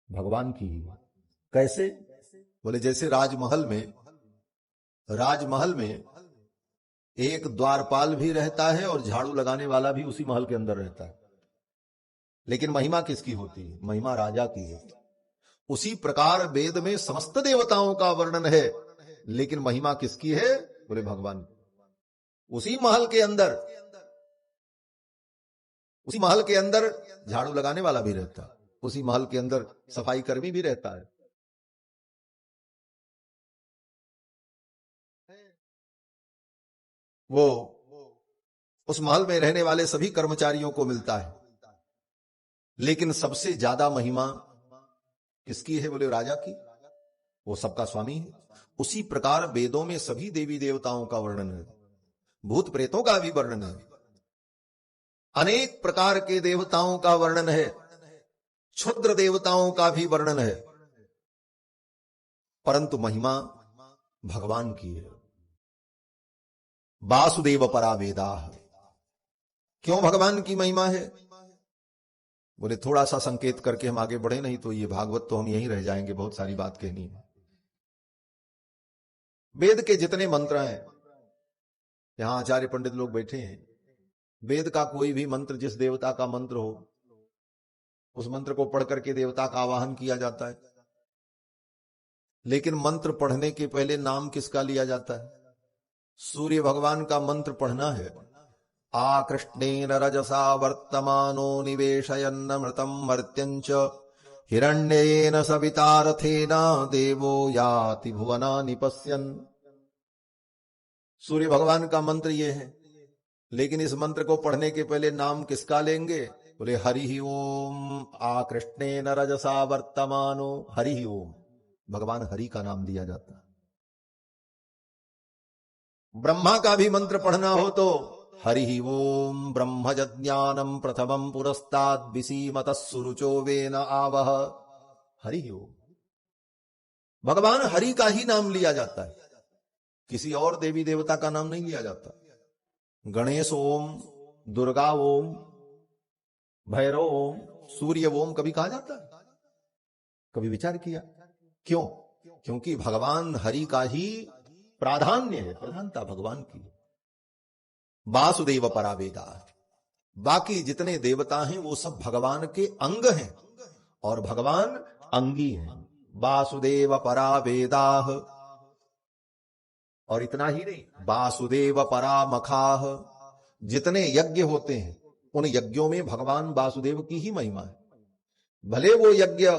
भगवान की ही। कैसे? बोले जैसे राजमहल में एक द्वारपाल भी रहता है और झाड़ू लगाने वाला भी उसी महल के अंदर रहता है, लेकिन महिमा किसकी होती है? महिमा राजा की है। उसी प्रकार वेद में समस्त देवताओं का वर्णन है, लेकिन महिमा किसकी है? बोले भगवान। उसी महल के अंदर झाड़ू लगाने वाला भी रहता है, उसी महल के अंदर सफाई कर्मी भी रहता है। वो उस महल में रहने वाले सभी कर्मचारियों को मिलता है, लेकिन सबसे ज्यादा महिमा किसकी है? बोले राजा की। वो सबका स्वामी है। उसी प्रकार वेदों में सभी देवी देवताओं का वर्णन है, भूत प्रेतों का भी वर्णन है, अनेक प्रकार के देवताओं का वर्णन है, क्षुद्र देवताओं का भी वर्णन है, परंतु महिमा भगवान की है। वासुदेव परा वेदाः, क्यों भगवान की महिमा है? बोले थोड़ा सा संकेत करके हम आगे बढ़े, नहीं तो ये भागवत तो हम यहीं रह जाएंगे, बहुत सारी बात कहनी है। वेद के जितने मंत्र हैं, यहां आचार्य पंडित लोग बैठे हैं, वेद का कोई भी मंत्र, जिस देवता का मंत्र हो, उस मंत्र को पढ़ करके देवता का आवाहन किया जाता है। लेकिन मंत्र पढ़ने के पहले नाम किसका लिया जाता है? सूर्य भगवान का मंत्र पढ़ना है। आकृष्णेन रजसा वर्तमानो निवेशयन्नमृतं मर्त्यञ्च हिरण्येन सवितारथेन देवो याति भुवनानि पश्यन्। सूर्य भगवान का मंत्र ये है, लेकिन इस मंत्र को पढ़ने के पहले नाम किसका लेंगे? बोले हरि ओम आकृष्णेन रजसा वर्तमानो। हरि ओम, भगवान हरि का नाम लिया जाता है। ब्रह्मा का भी मंत्र पढ़ना हो तो हरि ओम ब्रह्मज्ञानम प्रथमं पुरस्ताद् विसीमतः सुरुचो वेन आवह। हरि ओम, भगवान हरि का ही नाम लिया जाता है, किसी और देवी देवता का नाम नहीं लिया जाता। गणेश ओम, दुर्गा ओम, भैरव ओम, सूर्य ओम कभी कहा जाता है? कभी विचार किया? क्यों? क्योंकि भगवान हरि का ही प्राधान्य है, प्रधानता भगवान की। वासुदेव परा वेदाः, बाकी जितने देवता हैं वो सब भगवान के अंग हैं और भगवान अंगी हैं। वासुदेव परा वेदाः, और इतना ही नहीं, वासुदेव परा मखाः, जितने यज्ञ होते हैं उन यज्ञों में भगवान वासुदेव की ही महिमा है। भले वो यज्ञ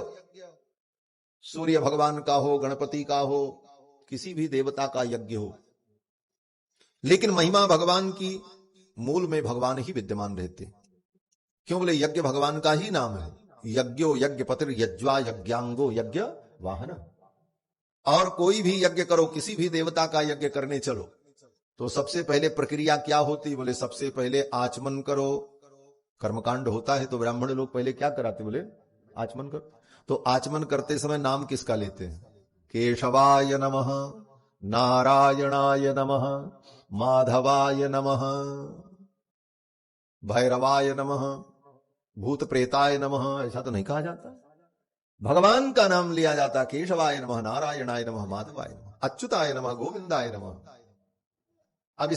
सूर्य भगवान का हो, गणपति का हो, किसी भी देवता का यज्ञ हो, लेकिन महिमा भगवान की, मूल में भगवान ही विद्यमान रहते। क्यों? बोले यज्ञ भगवान का ही नाम है। यज्ञो यज्ञपतिर यज्वा यज्ञांगो यज्ञ वाहन। और कोई भी यज्ञ करो, किसी भी देवता का यज्ञ करने चलो तो सबसे पहले प्रक्रिया क्या होती? बोले सबसे पहले आचमन करो। कर्मकांड होता है तो ब्राह्मण लोग पहले क्या कराते? बोले आचमन करो। तो आचमन करते समय नाम किसका लेते हैं? केशवाय नमः, नारायणाय नमः, माधवाय नमः, भैरवाय नमः, भूत प्रेताय नमः, ऐसा तो नहीं कहा जाता। भगवान का नाम लिया जाता, केशवाय नमः, नारायणाय नमः, माधवाय नमः, अच्युताय नमः, गोविंदाय नमः। अब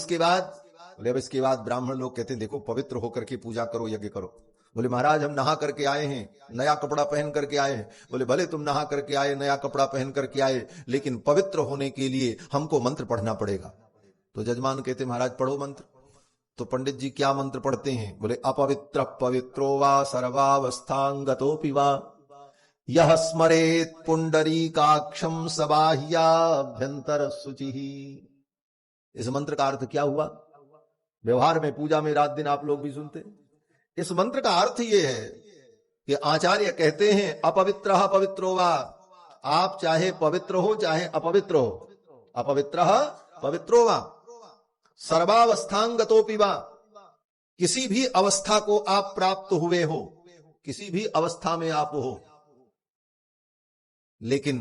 इसके बाद ब्राह्मण लोग कहते हैं देखो पवित्र होकर के पूजा करो, यज्ञ करो। बोले महाराज हम नहा करके आए हैं, नया कपड़ा पहन करके आए हैं। बोले भले तुम नहा करके आए, नया कपड़ा पहन करके आए, लेकिन पवित्र होने के लिए हमको मंत्र पढ़ना पड़ेगा। तो जजमान कहते महाराज पढ़ो मंत्र। तो पंडित जी क्या मंत्र पढ़ते हैं? बोले अपवित्र पवित्रो वा सर्वावस्थांगतोपि वा यह स्मरेत पुंडरीकाक्षं सबाह्याभ्यंतर शुचिः। इस मंत्र का अर्थ क्या हुआ? व्यवहार में पूजा में रात दिन आप लोग भी सुनते। इस मंत्र का अर्थ यह है कि आचार्य कहते हैं अपवित्रः पवित्रो वा, आप चाहे पवित्र हो चाहे अपवित्र हो, अपवित्रः पवित्रो वा सर्वावस्थांगतोपि वा, किसी भी अवस्था को आप प्राप्त हुए हो, किसी भी अवस्था में आप हो, लेकिन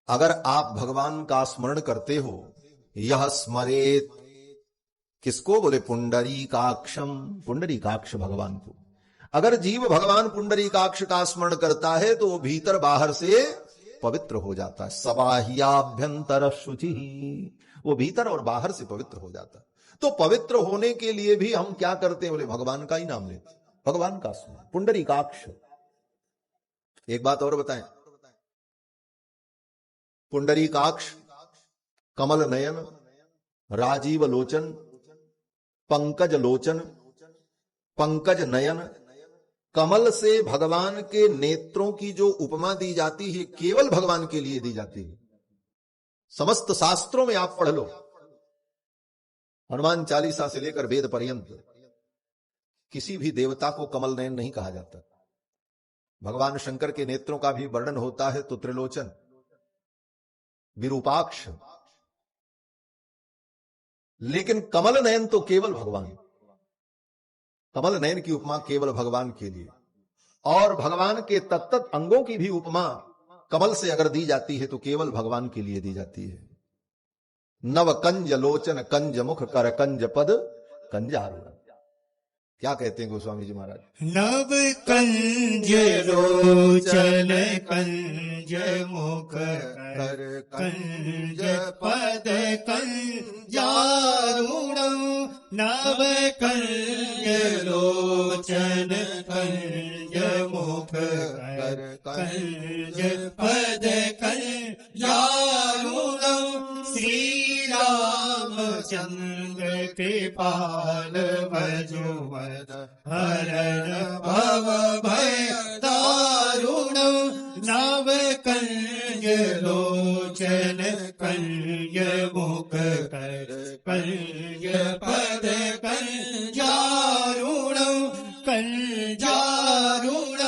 अगर आप भगवान का स्मरण करते हो, यह स्मरेत किसको, बोले पुंडरीकाक्षम, पुंडरीकाक्ष भगवान को। अगर जीव भगवान पुंडरीकाक्ष का स्मरण करता है तो वो भीतर बाहर से पवित्र हो जाता है। सबाह्याभ्यंतर शुचि, वो भीतर और बाहर से पवित्र हो जाता है। तो पवित्र होने के लिए भी हम क्या करते हैं, बोले भगवान का ही नाम लेते, भगवान का स्मरण, पुंडरीकाक्ष। एक बात और बताएं, पुंडरीकाक्ष, कमल नयन, राजीव लोचन, पंकज लोचन, पंकज नयन, कमल से भगवान के नेत्रों की जो उपमा दी जाती है केवल भगवान के लिए दी जाती है। समस्त शास्त्रों में आप पढ़ लो, हनुमान चालीसा से लेकर वेद पर्यंत किसी भी देवता को कमल नयन नहीं कहा जाता। भगवान शंकर के नेत्रों का भी वर्णन होता है तो त्रिलोचन, विरूपाक्ष, लेकिन कमल नयन तो केवल भगवान, कमल नयन की उपमा केवल भगवान के लिए। और भगवान के तत्त अंगों की भी उपमा कमल से अगर दी जाती है तो केवल भगवान के लिए दी जाती है। नव कंज लोचन कंज मुख कर कंज पद कंजारूढ़, क्या कहते हैं गोस्वामी जी महाराज, नव कंज लोचन कंज मुख कर कंज पद कंजारूढ़, नव कंज लोचन कंज मुख कर कंज पद कंजारूढ़, श्री रामचंद्र कृपाल भजुमद हरण भव भय दारुण, नव कंज लोचन कंज मुख कर कंज पद कंजारूढ़, कंजारूढ़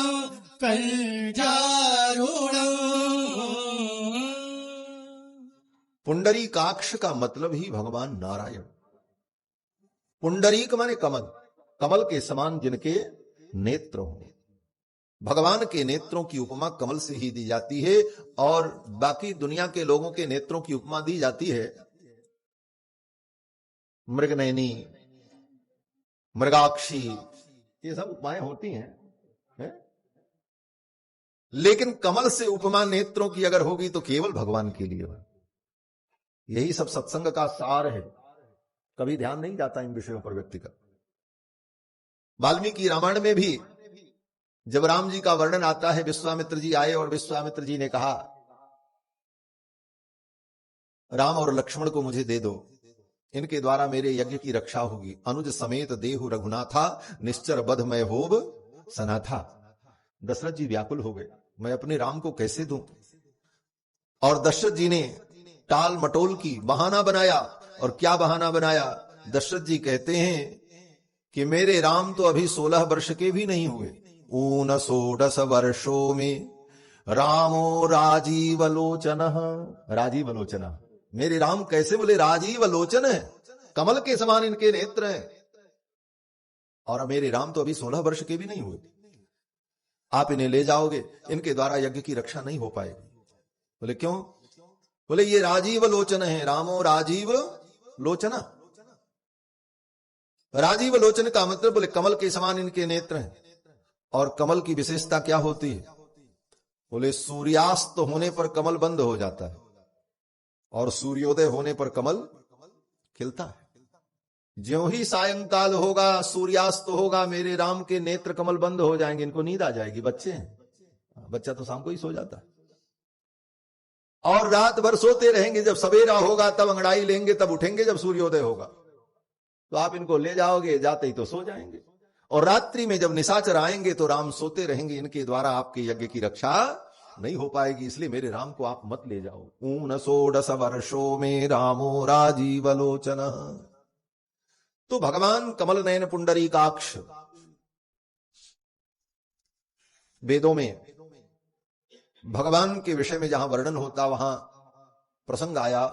कंजारूढ़। पुंडरीकाक्ष का मतलब ही भगवान नारायण। पुंडरीक माने कमल, कमल के समान जिनके नेत्र हो। भगवान के नेत्रों की उपमा कमल से ही दी जाती है, और बाकी दुनिया के लोगों के नेत्रों की उपमा दी जाती है मृगनयनी, मृगाक्षी, ये सब उपमाएं होती हैं है? लेकिन कमल से उपमा नेत्रों की अगर होगी तो केवल भगवान के लिए। यही सब सत्संग का सार है। कभी ध्यान नहीं जाता इन विषयों पर व्यक्ति का। वाल्मीकि रामायण में भी जब राम जी का वर्णन आता है, विश्वामित्र जी आए और विश्वामित्र जी ने कहा राम और लक्ष्मण को मुझे दे दो, इनके द्वारा मेरे यज्ञ की रक्षा होगी। अनुज समेत देहु रघुनाथा, निश्चर बध मैं होब सनाथा। दशरथ जी व्याकुल हो गए, मैं अपने राम को कैसे दूं। और दशरथ जी ने टाल मटोल की बहाना बनाया। और क्या बहाना बनाया? दशरथ जी कहते हैं कि मेरे राम तो अभी 16 वर्ष के भी नहीं हुए। 19 वर्षों में रामो राजीव लोचन, राजीव लोचन, मेरे राम कैसे बोले राजीव लोचन है, कमल के समान इनके नेत्र हैं, और मेरे राम तो अभी 16 वर्ष के भी नहीं हुए। आप इन्हें ले जाओगे, इनके द्वारा यज्ञ की रक्षा नहीं हो पाएगी। बोले क्यों? बोले ये राजीव लोचन है, रामो राजीव लोचना। राजीव लोचन का मतलब बोले कमल के समान इनके नेत्र हैं। और कमल की विशेषता क्या होती है? बोले सूर्यास्त होने पर कमल बंद हो जाता है और सूर्योदय होने पर कमल खिलता है। ज्यों ही सायंकाल होगा, सूर्यास्त होगा, मेरे राम के नेत्र कमल बंद हो जाएंगे। इनको नींद आ जाएगी, बच्चे हैं, बच्चा तो शाम को ही सो जाता है, और रात भर सोते रहेंगे। जब सवेरा होगा तब अंगड़ाई लेंगे, तब उठेंगे जब सूर्योदय होगा। तो आप इनको ले जाओगे, जाते ही तो सो जाएंगे। और रात्रि में जब निशाचर आएंगे तो राम सोते रहेंगे, इनके द्वारा आपके यज्ञ की रक्षा नहीं हो पाएगी। इसलिए मेरे राम को आप मत ले जाओ। 19 वर्षों में रामो राजीव लोचन। तो भगवान कमल नयन पुंडरीकाक्ष, वेदों में भगवान के विषय में जहां वर्णन होता वहां प्रसंग आया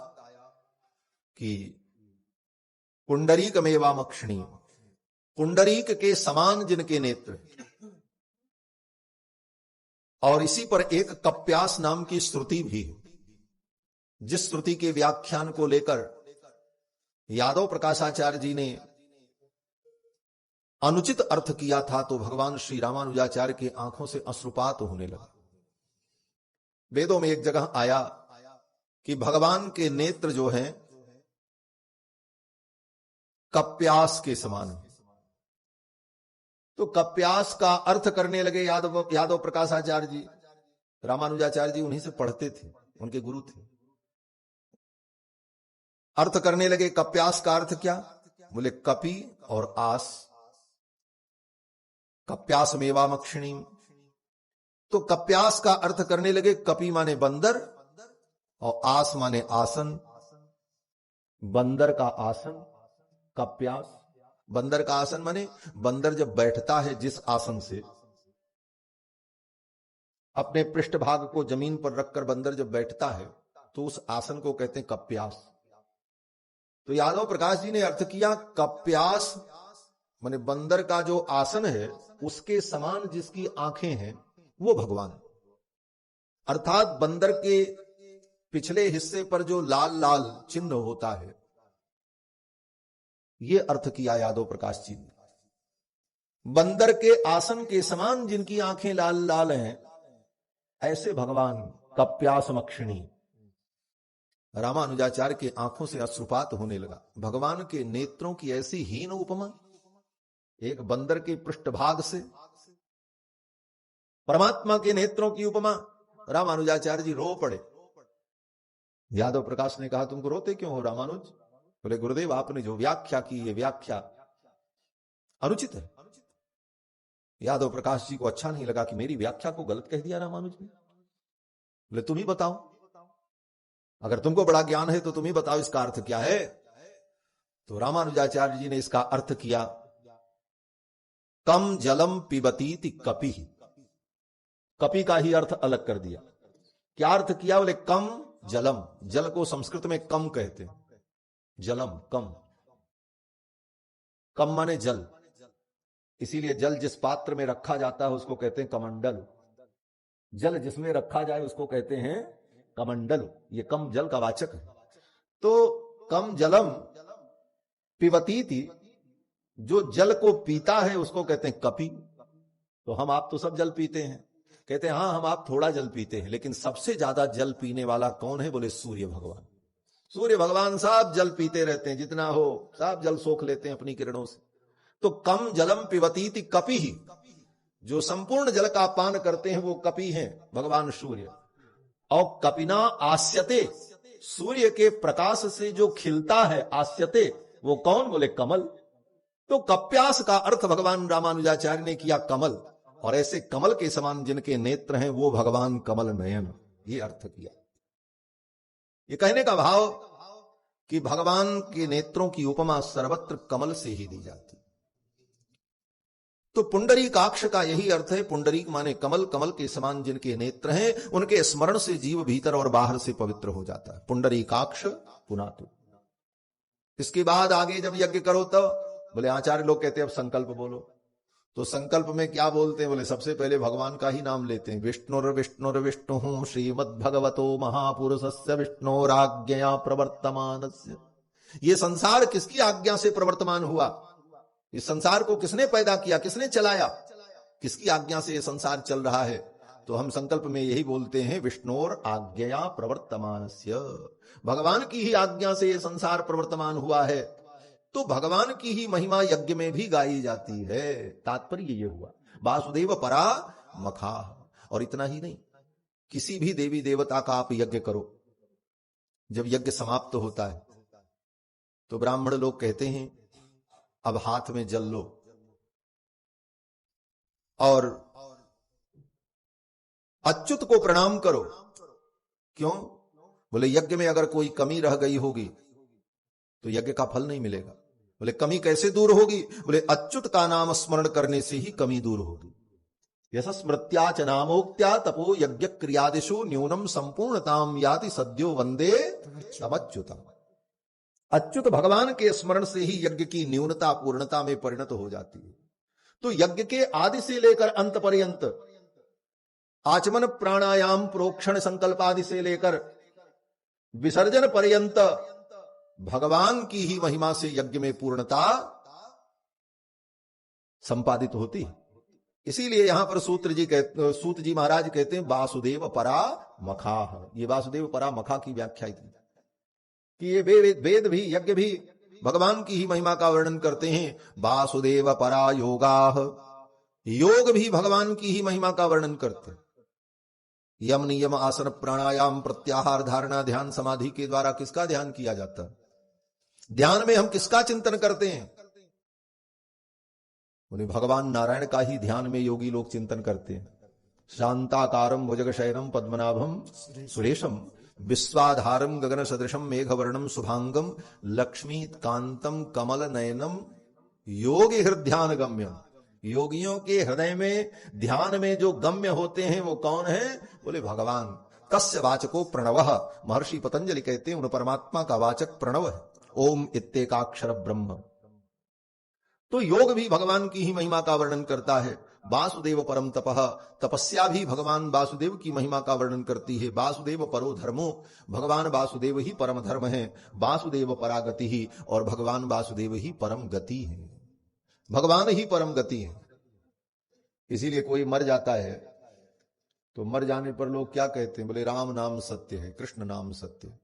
कि पुंडरीकमेवामक्षिणी, पुंडरीक के समान जिनके नेत्र, और इसी पर एक कप्यास नाम की श्रुति भी है, जिस श्रुति के व्याख्यान को लेकर यादव प्रकाशाचार्य जी ने अनुचित अर्थ किया था तो भगवान श्री रामानुजाचार्य के आंखों से अश्रुपात होने लगा। वेदों में एक जगह आया कि भगवान के नेत्र जो हैं कप्यास के समान है। तो कप्यास का अर्थ करने लगे यादव प्रकाशाचार्य जी। रामानुजाचार्य जी उन्हीं से पढ़ते थे, उनके गुरु थे। अर्थ करने लगे, कप्यास का अर्थ क्या? बोले कपि और आस, कप्यास मेवामक्षिणी। तो कप्यास का अर्थ करने लगे, कपि माने बंदर और आस माने आसन। बंदर का आसन कप्यास, बंदर का आसन माने बंदर जब बैठता है जिस आसन से, अपने पृष्ठ भाग को जमीन पर रखकर बंदर जब बैठता है तो उस आसन को कहते हैं कप्यास। तो यादव प्रकाश जी ने अर्थ किया, कप्यास माने बंदर का जो आसन है उसके समान जिसकी आंखें हैं वो भगवान, अर्थात बंदर के पिछले हिस्से पर जो लाल लाल चिन्ह होता है, ये अर्थ किया यादव प्रकाश जी ने। बंदर के आसन के समान जिनकी आंखें लाल लाल हैं, ऐसे भगवान कप्यासमक्षिणी। रामानुजाचार्य के आंखों से अश्रुपात होने लगा। भगवान के नेत्रों की ऐसी हीन उपमा, एक बंदर के पृष्ठभाग से परमात्मा के नेत्रों की उपमा। रामानुजाचार्य जी रो पड़े। यादव प्रकाश ने कहा, तुमको रोते क्यों हो रामानुज? बोले, गुरुदेव आपने जो व्याख्या की ये व्याख्या अनुचित है। यादव प्रकाश जी को अच्छा नहीं लगा कि मेरी व्याख्या को गलत कह दिया रामानुज ने। बोले, तुम ही बताओ, अगर तुमको बड़ा ज्ञान है तो तुम ही बताओ इसका अर्थ क्या है। तो रामानुजाचार्य जी ने इसका अर्थ किया, कम जलम पिबतीति कपि। कपि का ही अर्थ अलग कर दिया। क्या अर्थ किया? बोले, कम जलम, जल को संस्कृत में कम कहते हैं। जलम कम, कम माने जल, इसीलिए जल जिस पात्र में रखा जाता है उसको कहते हैं कमंडल। जल जिसमें रखा जाए उसको कहते हैं कमंडल। ये कम जल का वाचक है। तो कम जलम पिबतीति, जो जल को पीता है उसको कहते हैं कपि। तो हम आप तो सब जल पीते हैं, कहते हैं हाँ हम आप थोड़ा जल पीते हैं, लेकिन सबसे ज्यादा जल पीने वाला कौन है? बोले, सूर्य भगवान। सूर्य भगवान सब जल पीते रहते हैं, जितना हो सब जल सोख लेते हैं अपनी किरणों से। तो कम जलम पिबतीति कपि ही, जो संपूर्ण जल का पान करते हैं वो कपि हैं भगवान सूर्य। और कपिना आस्यते, सूर्य के प्रकाश से जो खिलता है आस्यते, वो कौन? बोले, कमल। तो कप्यास का अर्थ भगवान रामानुजाचार्य ने किया कमल, और ऐसे कमल के समान जिनके नेत्र हैं वो भगवान कमल नयन, ये अर्थ किया। ये कहने का भाव कि भगवान के नेत्रों की उपमा सर्वत्र कमल से ही दी जाती। तो पुंडरीकाक्ष का यही अर्थ है। पुंडरीक माने कमल, कमल के समान जिनके नेत्र हैं उनके स्मरण से जीव भीतर और बाहर से पवित्र हो जाता है। पुंडरीकाक्ष पुनातु। इसके बाद आगे जब यज्ञ करो तो बोले, आचार्य लोग कहते हैं अब संकल्प बोलो। तो संकल्प में क्या बोलते हैं? बोले, सबसे पहले भगवान का ही नाम लेते हैं। विष्णुर्विष्णुर्विष्णु श्रीमद्भगवतो महापुरुषस्य विष्णोराज्ञया प्रवर्तमानस्य। ये संसार किसकी आज्ञा से प्रवर्तमान हुआ? इस संसार को किसने पैदा किया, किसने चलाया, किसकी आज्ञा से ये संसार चल रहा है? तो हम संकल्प में यही बोलते हैं, विष्णोर आज्ञया प्रवर्तमानस्य। भगवान की ही आज्ञा से ये संसार प्रवर्तमान हुआ है। तो भगवान की ही महिमा यज्ञ में भी गाई जाती है। तात्पर्य ये हुआ, वासुदेव परा मखा। और इतना ही नहीं, किसी भी देवी देवता का आप यज्ञ करो, जब यज्ञ समाप्त होता है तो ब्राह्मण लोग कहते हैं अब हाथ में जल लो, और अच्युत को प्रणाम करो। क्यों? बोले, यज्ञ में अगर कोई कमी रह गई होगी तो यज्ञ का फल नहीं मिलेगा। बोले, कमी कैसे दूर होगी? बोले, अच्युत का नाम स्मरण करने से ही कमी दूर होगी। यशस्मृत्या च नामोक्त्या तपो यज्ञ क्रियादिषु न्यूनम संपूर्णताम याति सद्यो वंदे तमच्युतम। अच्युत भगवान के स्मरण से ही यज्ञ की न्यूनता पूर्णता में परिणत हो जाती है। तो यज्ञ के आदि से लेकर अंत पर्यंत, आचमन प्राणायाम प्रोक्षण संकल्प आदि से लेकर विसर्जन पर्यंत भगवान की ही महिमा से यज्ञ में पूर्णता संपादित होती है। इसीलिए यहां पर सूत जी महाराज कहते हैं वासुदेव परा मखाह। ये वासुदेव परा मखा की व्याख्या थी कि ये वेद भी यज्ञ भी भगवान की ही महिमा का वर्णन करते हैं। वासुदेव परा योगाह, योग भी भगवान की ही महिमा का वर्णन करते हैं। यम नियम आसन प्राणायाम प्रत्याहार धारणा ध्यान समाधि के द्वारा किसका ध्यान किया जाता है? ध्यान में हम किसका चिंतन करते हैं? बोले भगवान नारायण का ही ध्यान में योगी लोग चिंतन करते हैं। शांताकारम भुजग शयनम पद्मनाभम सुरेशम विश्वाधारम गगन सदृशम मेघवर्णम शुभांगम लक्ष्मी कांतम कमल नयनम योगी हृदयान गम्यम। योगियों के हृदय में ध्यान में जो गम्य होते हैं वो कौन है? बोले भगवान। तस्य वाचको प्रणवः। महर्षि पतंजलि कहते हैं उन परमात्मा का वाचक प्रणव है। ओम इत्येकाक्षर ब्रह्म। तो योग भी भगवान की ही महिमा का वर्णन करता है। वासुदेव परम तपः, तपस्या भी भगवान वासुदेव की महिमा का वर्णन करती है। वासुदेव परो धर्मो, भगवान वासुदेव ही परम धर्म है। वासुदेव परागति ही, और भगवान वासुदेव ही परम गति है। भगवान ही परम गति है। इसीलिए कोई मर जाता है तो मर जाने पर लोग क्या कहते हैं? बोले राम नाम सत्य है, कृष्ण नाम सत्य है,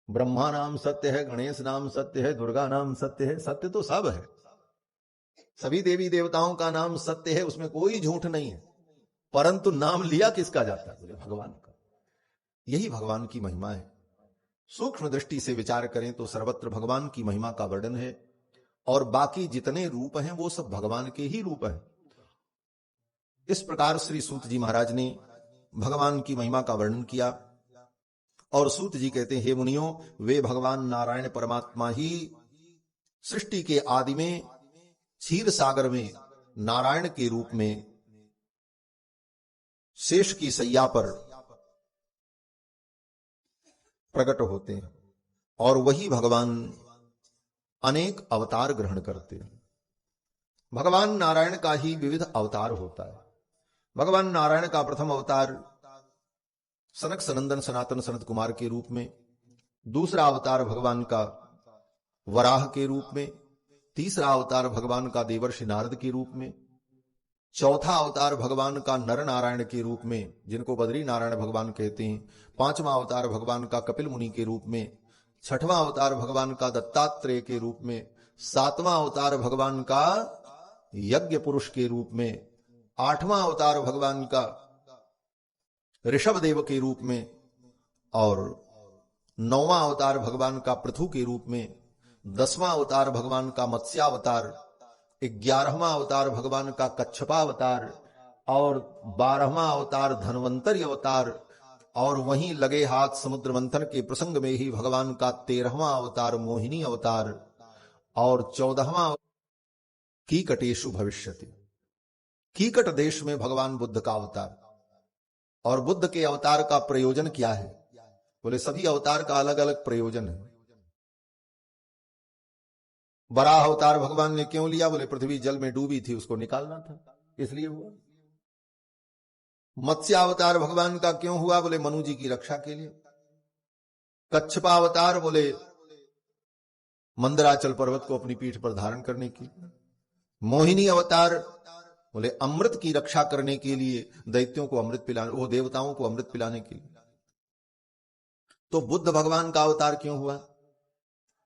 ब्रह्मा नाम सत्य है, गणेश नाम सत्य है, दुर्गा नाम सत्य है। सत्य तो सब है, सभी देवी देवताओं का नाम सत्य है, उसमें कोई झूठ नहीं है। परंतु नाम लिया किसका जाता है? बोले भगवान का। यही भगवान की महिमा है। सूक्ष्म दृष्टि से विचार करें तो सर्वत्र भगवान की महिमा का वर्णन है, और बाकी जितने रूप हैं वो सब भगवान के ही रूप हैं। इस प्रकार श्री सूत जी महाराज ने भगवान की महिमा का वर्णन किया। और सूत जी कहते हैं, हे मुनियों, वे भगवान नारायण परमात्मा ही सृष्टि के आदि में क्षीर सागर में नारायण के रूप में शेष की सैया पर प्रकट होते हैं, और वही भगवान अनेक अवतार ग्रहण करते हैं। भगवान नारायण का ही विविध अवतार होता है। भगवान नारायण का प्रथम अवतार सनक सनंदन सनातन सनत कुमार के रूप में, दूसरा अवतार भगवान का वराह के रूप में, तीसरा अवतार भगवान का देवर्षि नारद के रूप में, चौथा अवतार भगवान का नर नारायण के रूप में, जिनको बद्री नारायण भगवान कहते हैं, पांचवा अवतार भगवान का कपिल मुनि के रूप में, छठवां अवतार भगवान का दत्तात्रेय के रूप में, सातवां अवतार भगवान का यज्ञ पुरुष के रूप में, आठवां अवतार भगवान का ऋषभ देव के रूप में, और नौवां अवतार भगवान का पृथु के रूप में, 10वां अवतार भगवान का मत्स्यावतार, 11वां अवतार भगवान का कच्छपावतार, और 12वां अवतार धन्वंतरी अवतार, और वहीं लगे हाथ समुद्र मंथन के प्रसंग में ही भगवान का 13वां अवतार मोहिनी अवतार, और 14वां कीकटेषु भविष्यति। कीकट देश में भगवान बुद्ध का अवतार। और बुद्ध के अवतार का प्रयोजन क्या है? बोले सभी अवतार का अलग अलग प्रयोजन है। वराह अवतार भगवान ने क्यों लिया? बोले पृथ्वी जल में डूबी थी, उसको निकालना था, इसलिए हुआ। मत्स्यावतार भगवान का क्यों हुआ? बोले मनु जी की रक्षा के लिए। कच्छपावतार बोले मंदराचल पर्वत को अपनी पीठ पर धारण करने के लिए। मोहिनी अवतार बोले अमृत की रक्षा करने के लिए, दैत्यों को अमृत पिलाने, वो देवताओं को अमृत पिलाने के लिए। तो बुद्ध भगवान का अवतार क्यों हुआ?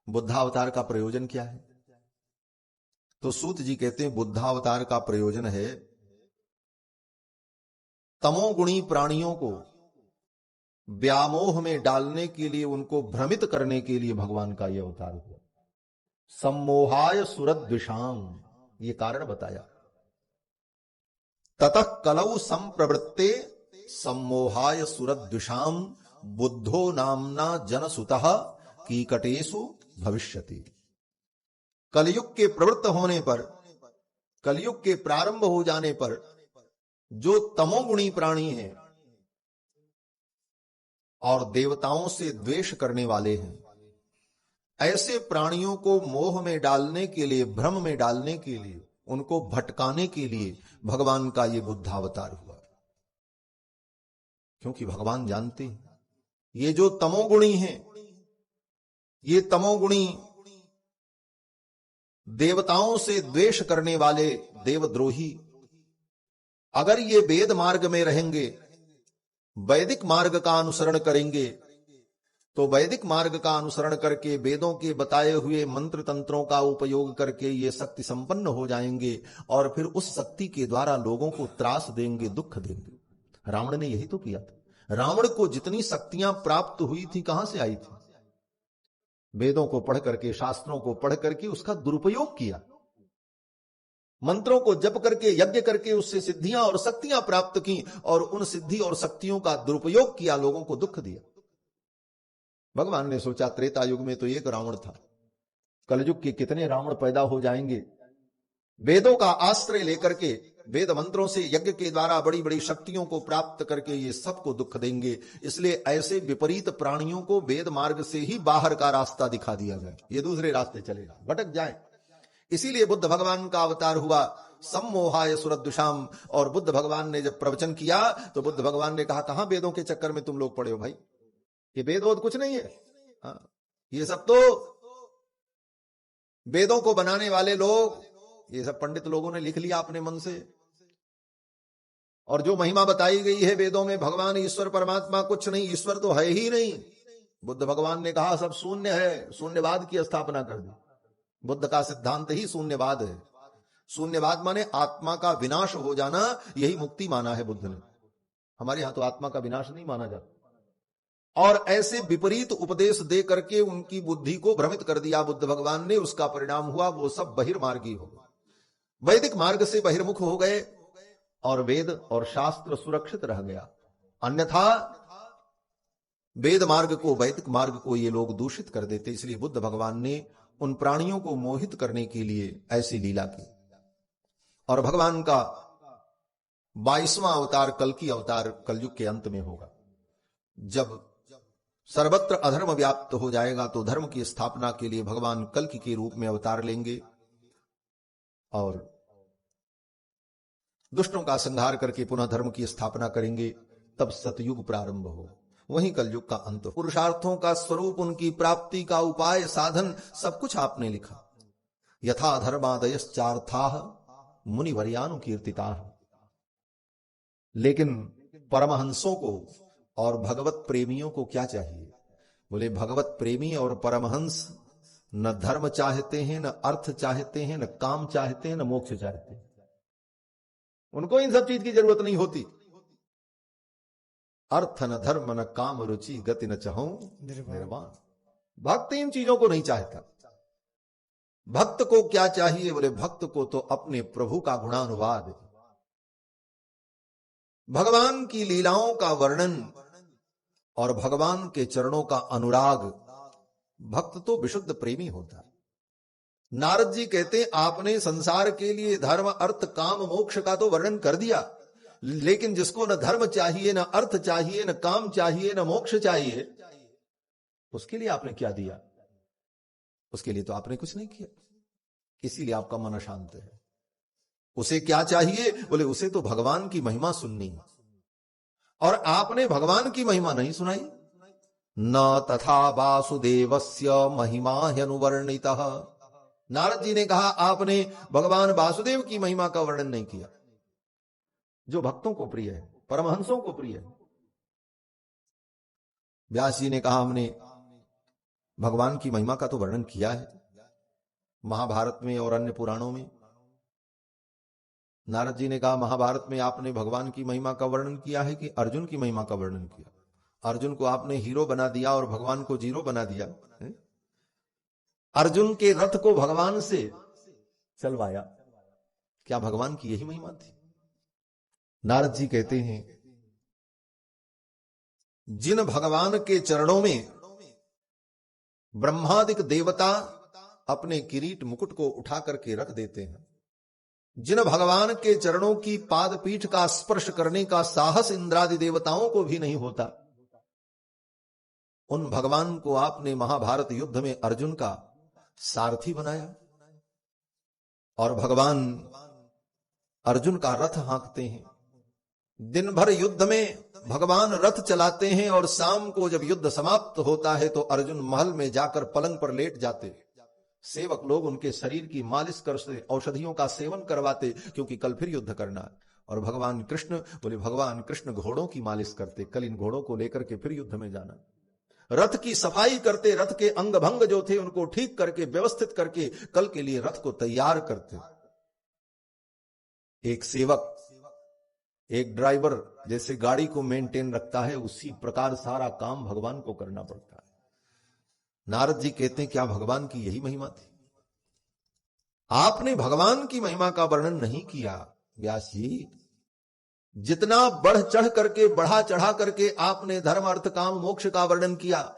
बुद्धावतार का प्रयोजन क्या है? तो सूत जी कहते हैं बुद्धावतार का प्रयोजन है तमोगुणी प्राणियों को व्यामोह में डालने के लिए, उनको भ्रमित करने के लिए भगवान का यह अवतार हुआ। सम्मोहाय सुरद्विषाम, ये कारण बताया। ततः कलौ संप्रवृत्ते सम्मोहाय सुरद्विषाम बुद्धो नामना जनसुतः कीकटेषु भविष्यति। कलयुग के प्रवृत्त होने पर, कलयुग के प्रारंभ हो जाने पर जो तमोगुणी प्राणी हैं और देवताओं से द्वेष करने वाले हैं, ऐसे प्राणियों को मोह में डालने के लिए, भ्रम में डालने के लिए, उनको भटकाने के लिए भगवान का ये बुद्धावतार हुआ। क्योंकि भगवान जानते हैं ये जो तमोगुणी हैं, ये तमोगुणी देवताओं से द्वेष करने वाले देवद्रोही, अगर ये वेद मार्ग में रहेंगे, वैदिक मार्ग का अनुसरण करेंगे, तो वैदिक मार्ग का अनुसरण करके वेदों के बताए हुए मंत्र तंत्रों का उपयोग करके ये शक्ति संपन्न हो जाएंगे और फिर उस शक्ति के द्वारा लोगों को त्रास देंगे, दुख देंगे। रावण ने यही तो किया था। रावण को जितनी शक्तियां प्राप्त हुई थी कहां से आई थी? वेदों को पढ़ करके, शास्त्रों को पढ़ करके उसका दुरुपयोग किया, मंत्रों को जप करके, यज्ञ करके उससे सिद्धियां और शक्तियां प्राप्त की और उन सिद्धि और शक्तियों का दुरुपयोग किया, लोगों को दुख दिया। भगवान ने सोचा त्रेता युग में तो एक रावण था, कलयुग के कितने रावण पैदा हो जाएंगे। वेदों का आश्रय लेकर के, वेद मंत्रों से, यज्ञ के द्वारा बड़ी बड़ी शक्तियों को प्राप्त करके ये सबको दुख देंगे। इसलिए ऐसे विपरीत प्राणियों को वेद मार्ग से ही बाहर का रास्ता दिखा दिया जाए, ये दूसरे रास्ते चलेगा, भटक जाए। इसीलिए बुद्ध भगवान का अवतार हुआ, सम्मोहाय सुरद्दुषाम। और बुद्ध भगवान ने जब प्रवचन किया तो बुद्ध भगवान ने कहा, कहां वेदों के चक्कर में तुम लोग पड़े हो भाई, ये वेद वोद कुछ नहीं है। हाँ, ये सब तो वेदों को बनाने वाले लोग, ये सब पंडित लोगों ने लिख लिया अपने मन से। और जो महिमा बताई गई है वेदों में, भगवान ईश्वर परमात्मा कुछ नहीं, ईश्वर तो है ही नहीं। बुद्ध भगवान ने कहा सब शून्य है, शून्यवाद की स्थापना कर दी। बुद्ध का सिद्धांत ही शून्यवाद है। शून्यवाद माने आत्मा का विनाश हो जाना, यही मुक्ति माना है बुद्ध ने। हमारे यहां तो आत्मा का विनाश नहीं माना जाता। और ऐसे विपरीत उपदेश दे करके उनकी बुद्धि को भ्रमित कर दिया बुद्ध भगवान ने। उसका परिणाम हुआ वो सब बहिर्मार्गी हो गए, वैदिक मार्ग से बहिर्मुख हो गए और वेद और शास्त्र सुरक्षित रह गया। अन्यथा वेद मार्ग को, वैदिक मार्ग को ये लोग दूषित कर देते। इसलिए बुद्ध भगवान ने उन प्राणियों को मोहित करने के लिए ऐसी लीला की। और भगवान का 22वां अवतार कल्कि अवतार कलयुग के अंत में होगा। जब सर्वत्र अधर्म व्याप्त हो जाएगा तो धर्म की स्थापना के लिए भगवान कल्कि के रूप में अवतार लेंगे और दुष्टों का संहार करके पुनः धर्म की स्थापना करेंगे। तब सतयुग प्रारंभ हो, वहीं कलयुग का अंत। पुरुषार्थों का स्वरूप, उनकी प्राप्ति का उपाय, साधन, सब कुछ आपने लिखा। यथा धर्मादयश्चार्थाः मुनिवर्यानुकीर्तिताः। लेकिन परमहंसों को और भगवत प्रेमियों को क्या चाहिए? बोले भगवत प्रेमी और परमहंस न धर्म चाहते हैं, न अर्थ चाहते हैं, न काम चाहते हैं, न मोक्ष चाहते हैं। उनको इन सब चीज की जरूरत नहीं होती। अर्थ न धर्म न काम रुचि गति न चाहो निर्वाण। भक्त इन चीजों को नहीं चाहता। भक्त को क्या चाहिए? बोले भक्त को तो अपने प्रभु का गुणानुवाद, भगवान की लीलाओं का वर्णन और भगवान के चरणों का अनुराग। भक्त तो विशुद्ध प्रेमी होता है। नारद जी कहते, आपने संसार के लिए धर्म अर्थ काम मोक्ष का तो वर्णन कर दिया, लेकिन जिसको न धर्म चाहिए, न अर्थ चाहिए, न काम चाहिए, न मोक्ष चाहिए, उसके लिए आपने क्या दिया? उसके लिए तो आपने कुछ नहीं किया। इसीलिए आपका मन अशांत है। उसे क्या चाहिए? बोले उसे तो भगवान की महिमा सुननी है, और आपने भगवान की महिमा नहीं सुनाई। न तथा वासुदेवस्य महिमा ह्यनुवर्णितः। नारद जी ने कहा, आपने भगवान वासुदेव की महिमा का वर्णन नहीं किया, जो भक्तों को प्रिय है, परमहंसों को प्रिय है। व्यास जी ने कहा, हमने भगवान की महिमा का तो वर्णन किया है महाभारत में और अन्य पुराणों में। नारद जी ने कहा, महाभारत में आपने भगवान की महिमा का वर्णन किया है कि अर्जुन की महिमा का वर्णन किया? अर्जुन को आपने हीरो बना दिया और भगवान को जीरो बना दिया। अर्जुन के रथ को भगवान से चलवाया, क्या भगवान की यही महिमा थी? नारद जी कहते हैं, जिन भगवान के चरणों में ब्रह्मादिक देवता अपने किरीट मुकुट को उठा करके रख देते हैं, जिन भगवान के चरणों की पाद पीठ का स्पर्श करने का साहस इंद्रादि देवताओं को भी नहीं होता, उन भगवान को आपने महाभारत युद्ध में अर्जुन का सारथी बनाया और भगवान अर्जुन का रथ हाँकते हैं। दिन भर युद्ध में भगवान रथ चलाते हैं और शाम को जब युद्ध समाप्त होता है तो अर्जुन महल में जाकर पलंग पर लेट जाते। सेवक लोग उनके शरीर की मालिश करते, औषधियों का सेवन करवाते, क्योंकि कल फिर युद्ध करना है। और भगवान कृष्ण बोले, भगवान कृष्ण घोड़ों की मालिश करते, कल इन घोड़ों को लेकर के फिर युद्ध में जाना। रथ की सफाई करते, रथ के अंग भंग जो थे उनको ठीक करके व्यवस्थित करके कल के लिए रथ को तैयार करते। एक सेवक, एक ड्राइवर जैसे गाड़ी को मेंटेन रखता है, उसी प्रकार सारा काम भगवान को करना पड़ता है। नारद जी कहते हैं, क्या भगवान की यही महिमा थी? आपने भगवान की महिमा का वर्णन नहीं किया व्यास जी। जितना बढ़ चढ़ करके, बढ़ा चढ़ा करके आपने धर्म अर्थ काम मोक्ष का वर्णन किया,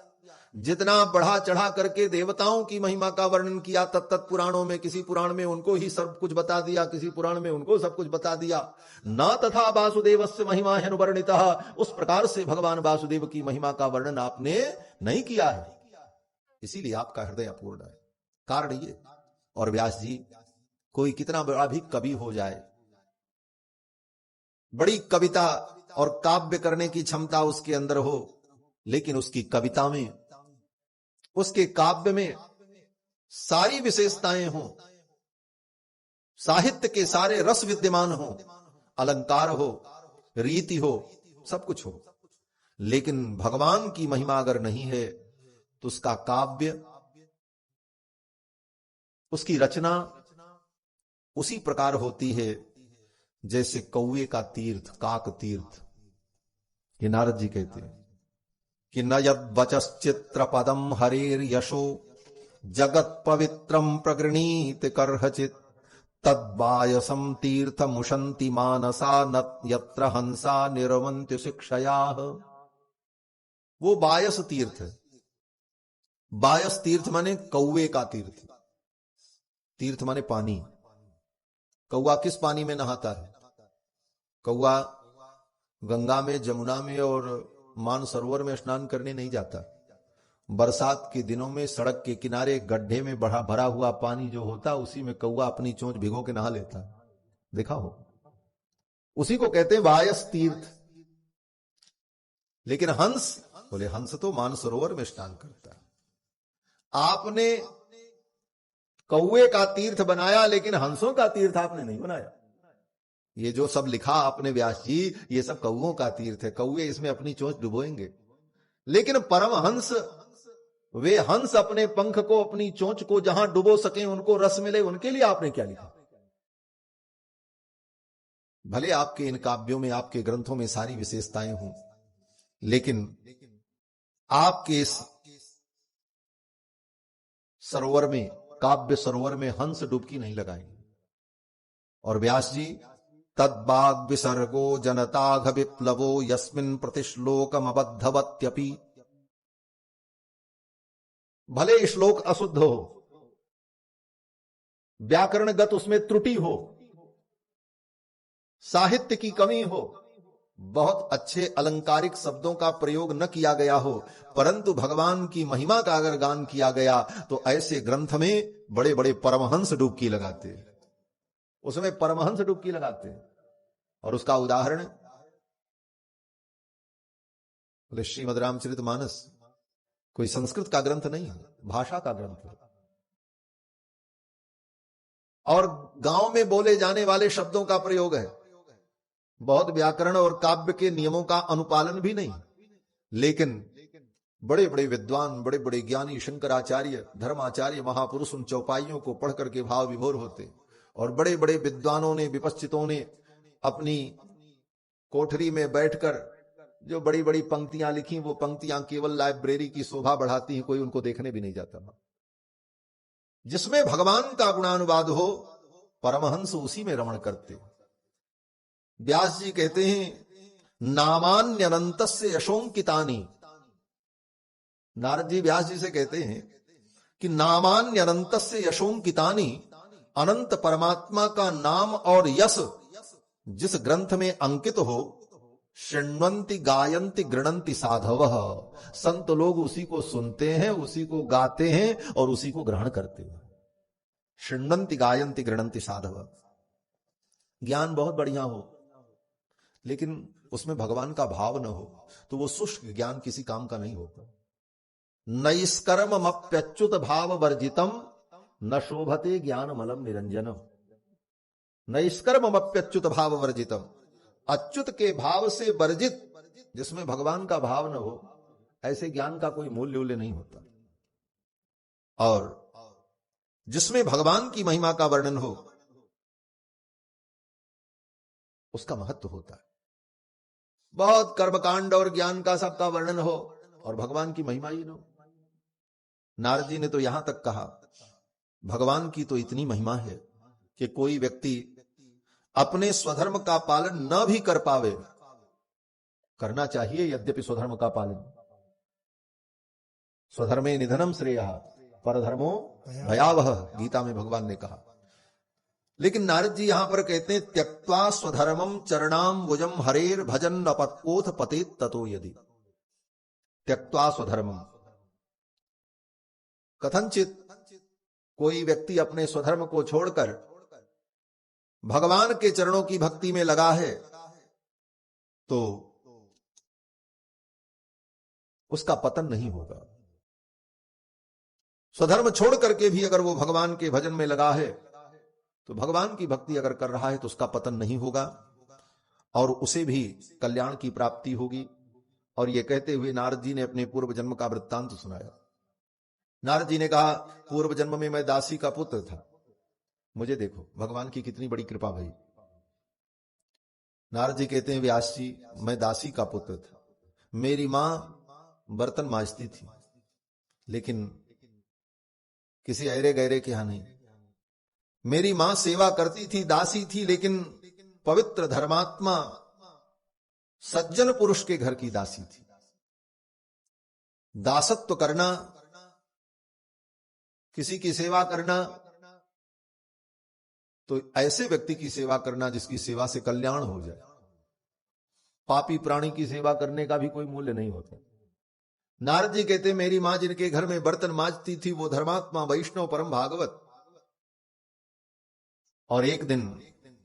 जितना बढ़ा चढ़ा करके देवताओं की महिमा का वर्णन किया, तत्त पुराणों में किसी पुराण में उनको ही सब कुछ बता दिया, किसी पुराण में उनको सब कुछ बता दिया। ना तथा वासुदेवस्य महिमा ह्यनुवर्णितः, उस प्रकार से भगवान वासुदेव की महिमा का वर्णन आपने नहीं किया है, इसीलिए आपका हृदय अपूर्ण है। कारण ये। और व्यास जी, कोई कितना बड़ा भी कवि हो जाए, बड़ी कविता और काव्य करने की क्षमता उसके अंदर हो, लेकिन उसकी कविता में, उसके काव्य में सारी विशेषताएं हों, साहित्य के सारे रस विद्यमान हो, अलंकार हो, रीति हो, सब कुछ हो, लेकिन भगवान की महिमा अगर नहीं है तो उसका काव्य, उसकी रचना उसी प्रकार होती है जैसे कौवे का तीर्थ, काक तीर्थ। ये नारद जी कहते हैं कि न यद वचश्चित्र पदम हरेर यशो जगत पवित्रम प्रगृणीत करहचित तद्वायसम तीर्थ मुशंति मानसा न यत्र हंसा निर्वंत्य शिक्षया। वो बायस तीर्थ है। बायस तीर्थ माने कौवे का तीर्थ, तीर्थ माने पानी। कौवा किस पानी में नहाता है? कौवा गंगा में, जमुना में और मानसरोवर में स्नान करने नहीं जाता। बरसात के दिनों में सड़क के किनारे गड्ढे में भरा हुआ पानी जो होता, उसी में कौवा अपनी चोंच भिगो के नहा लेता। देखा हो? उसी को कहते हैं बायस तीर्थ। लेकिन हंस, बोले हंस तो मानसरोवर में स्नान करता है। आपने कौवे का तीर्थ बनाया, लेकिन हंसों का तीर्थ आपने नहीं बनाया। ये जो सब लिखा आपने व्यास जी, ये सब कौवों का तीर्थ है। कौवे इसमें अपनी चोंच डुबोएंगे, लेकिन परमहंस, वे हंस अपने पंख को, अपनी चोंच को जहां डुबो सके, उनको रस मिले, उनके लिए आपने क्या लिखा? भले आपके इन काव्यों में, आपके ग्रंथों में सारी विशेषताएं हों, लेकिन आपके इस सरोवर में, काव्य सरोवर में हंस डुबकी नहीं लगाएंगे। और व्यास जी, तद्बाग विसर्गो जनताघ विप्लवो यस्मिन् प्रतिश्लोकम अबद्धवत्यपि। भले श्लोक अशुद्ध हो, व्याकरणगत उसमें त्रुटि हो, साहित्य की कमी हो, बहुत अच्छे अलंकारिक शब्दों का प्रयोग न किया गया हो, परंतु भगवान की महिमा का अगर गान किया गया तो ऐसे ग्रंथ में बड़े बड़े परमहंस डुबकी लगाते हैं, उसमें परमहंस डुबकी लगाते हैं। और उसका उदाहरण बोले श्रीमद् रामचरितमानस कोई संस्कृत का ग्रंथ नहीं है, भाषा का ग्रंथ है। और गांव में बोले जाने वाले शब्दों का प्रयोग है, बहुत व्याकरण और काव्य के नियमों का अनुपालन भी नहीं। लेकिन बड़े बड़े विद्वान, बड़े बड़े ज्ञानी, शंकराचार्य, धर्माचार्य, महापुरुष उन चौपाइयों को पढ़ करके भाव विभोर होते। और बड़े बड़े विद्वानों ने, विपश्चितों ने अपनी कोठरी में बैठकर जो बड़ी बड़ी पंक्तियां लिखी, वो पंक्तियां केवल लाइब्रेरी की शोभा बढ़ाती हैं, कोई उनको देखने भी नहीं जाता। जिसमें भगवान का गुणानुवाद हो, परमहंस उसी में रमण करते। व्यास जी कहते हैं नामान्यनंतस्य यशोंकितानि। नारद जी व्यास जी से कहते हैं कि नामान्यनंतस्य यशोंकितानि, अनंत परमात्मा का नाम और यश जिस ग्रंथ में अंकित हो, शृण्वन्ति गायन्ति गृणन्ति साधवः, संत लोग उसी को सुनते हैं, उसी को गाते हैं और उसी को ग्रहण करते हैं। शृण्वन्ति गायन्ति गृणन्ति साधवः। ज्ञान बहुत बढ़िया हो लेकिन उसमें भगवान का भाव न हो तो वो शुष्क ज्ञान किसी काम का नहीं होता। नैष्कर्ममप्यच्युत भाव वर्जितम न शोभते ज्ञान मलम निरंजनम। नैष्कर्ममप्यच्युत भाव वर्जितम, अच्युत के भाव से वर्जित, जिसमें भगवान का भाव न हो, ऐसे ज्ञान का कोई मूल्य नहीं होता। और जिसमें भगवान की महिमा का वर्णन हो उसका महत्व होता है। बहुत कर्मकांड और ज्ञान का सबका वर्णन हो और भगवान की महिमा ही न हो। नारद जी ने तो यहां तक कहा भगवान की तो इतनी महिमा है कि कोई व्यक्ति अपने स्वधर्म का पालन न भी कर पावे, करना चाहिए यद्यपि स्वधर्म का पालन। स्वधर्मे निधनम श्रेयः परधर्मो भयावह, गीता में भगवान ने कहा। लेकिन नारद जी यहां पर कहते हैं त्यक्त्वा स्वधर्मम चरणाम भुजम हरेर भजन अपत्कोथ पतेत ततो यदि। त्यक्त्वा स्वधर्मम, कथनचित कोई व्यक्ति अपने स्वधर्म को छोड़कर भगवान के चरणों की भक्ति में लगा है तो उसका पतन नहीं होगा। स्वधर्म छोड़ करके भी अगर वो भगवान के भजन में लगा है तो भगवान की भक्ति अगर कर रहा है तो उसका पतन नहीं होगा और उसे भी कल्याण की प्राप्ति होगी। और ये कहते हुए नारद जी ने अपने पूर्व जन्म का वृत्तांत सुनाया। नारद जी ने कहा पूर्व जन्म में मैं दासी का पुत्र था, मुझे देखो भगवान की कितनी बड़ी कृपा भई। नारद जी कहते हैं व्यास जी मैं दासी का पुत्र था, मेरी मां बर्तन मांजती थी लेकिन किसी अहरे गहरे के यहां नहीं। मेरी मां सेवा करती थी, दासी थी, लेकिन पवित्र धर्मात्मा सज्जन पुरुष के घर की दासी थी। दासत्व करना, किसी की सेवा करना, तो ऐसे व्यक्ति की सेवा करना जिसकी सेवा से कल्याण हो जाए। पापी प्राणी की सेवा करने का भी कोई मूल्य नहीं होता। नारद जी कहते मेरी मां जिनके घर में बर्तन मांजती थी वो धर्मात्मा वैष्णव परम भागवत। और एक दिन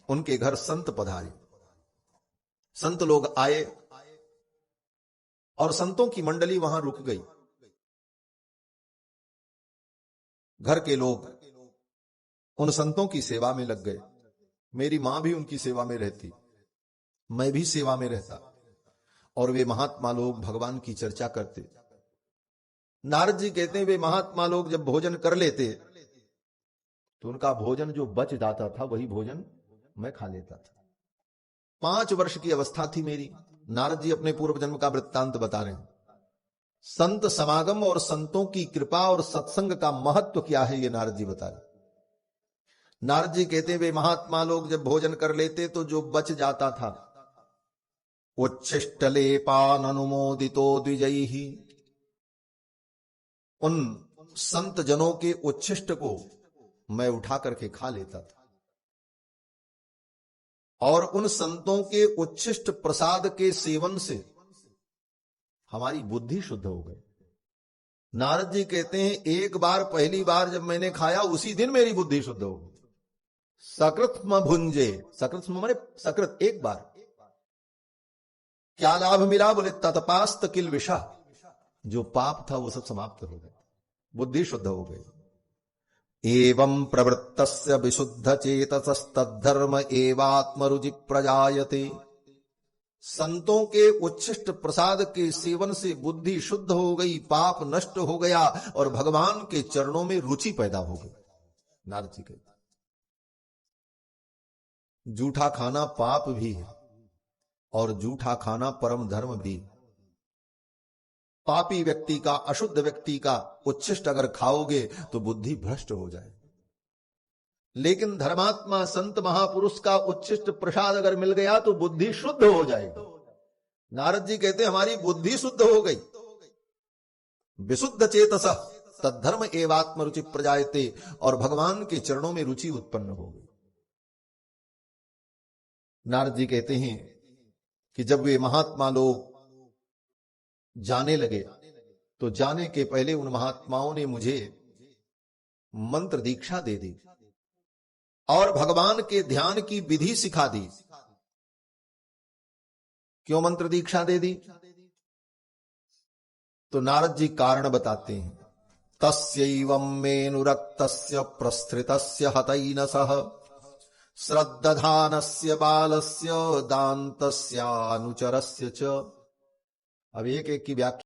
उनके घर संत पधारे, संत लोग आए और संतों की मंडली वहां रुक गई। घर के लोग उन संतों की सेवा में लग गए। मेरी मां भी उनकी सेवा में रहती, मैं भी सेवा में रहता और वे महात्मा लोग भगवान की चर्चा करते। नारद जी कहते हैं वे महात्मा लोग जब भोजन कर लेते तो उनका भोजन जो बच जाता था वही भोजन मैं खा लेता था। 5 वर्ष की अवस्था थी मेरी। नारद जी अपने पूर्व जन्म का वृत्तांत बता रहे हैं। संत समागम और संतों की कृपा और सत्संग का महत्व क्या है ये नारद जी बता रहे। नारद जी कहते वे महात्मा लोग जब भोजन कर लेते तो जो बच जाता था उच्छिष्टलेपान अनुमोदितो द्विजैहि, उन संत जनों के उच्छिष्ट को मैं उठा करके खा लेता था और उन संतों के उच्छिष्ट प्रसाद के सेवन से हमारी बुद्धि शुद्ध हो गई। नारद जी कहते हैं एक बार पहली बार जब मैंने खाया उसी दिन मेरी बुद्धि शुद्ध हो गई। सकृत्म भुंजे, सकृत्म माने सकृत, एक बार। क्या लाभ मिला? बोले तत्पास्त किल विषा, जो पाप था वो सब समाप्त हो गया, बुद्धि शुद्ध हो गई। एवं प्रवृत्तस्य विशुद्ध चेतसस्तद्धर्म एवात्मरुचि प्रजायते। संतों के उच्छिष्ट प्रसाद के सेवन से बुद्धि शुद्ध हो गई, पाप नष्ट हो गया और भगवान के चरणों में रुचि पैदा हो गई। नारद जी कहते जूठा खाना पाप भी है और जूठा खाना परम धर्म भी। पापी व्यक्ति का, अशुद्ध व्यक्ति का उच्छिष्ट अगर खाओगे तो बुद्धि भ्रष्ट हो जाए, लेकिन धर्मात्मा संत महापुरुष का उच्छिष्ट प्रसाद अगर मिल गया तो बुद्धि शुद्ध हो जाएगी। नारद जी कहते हमारी बुद्धि शुद्ध हो गई। विशुद्ध चेतस, तद्धर्म एवात्म रुचि प्रजायते, और भगवान के चरणों में रुचि उत्पन्न हो गई। नारद जी कहते हैं कि जब वे महात्मा लोग जाने लगे तो जाने के पहले उन महात्माओं ने मुझे मंत्र दीक्षा दे दी और भगवान के ध्यान की विधि सिखा दी। क्यों मंत्र दीक्षा दे दी? तो नारद जी कारण बताते हैं। तस्यैवं मेनुरक्तस्य प्रस्थितस्य हतैनसः श्रद्दधानस्य बालस्य दान्तस्यानुचरस्य च। अब एक एक की व्याख्या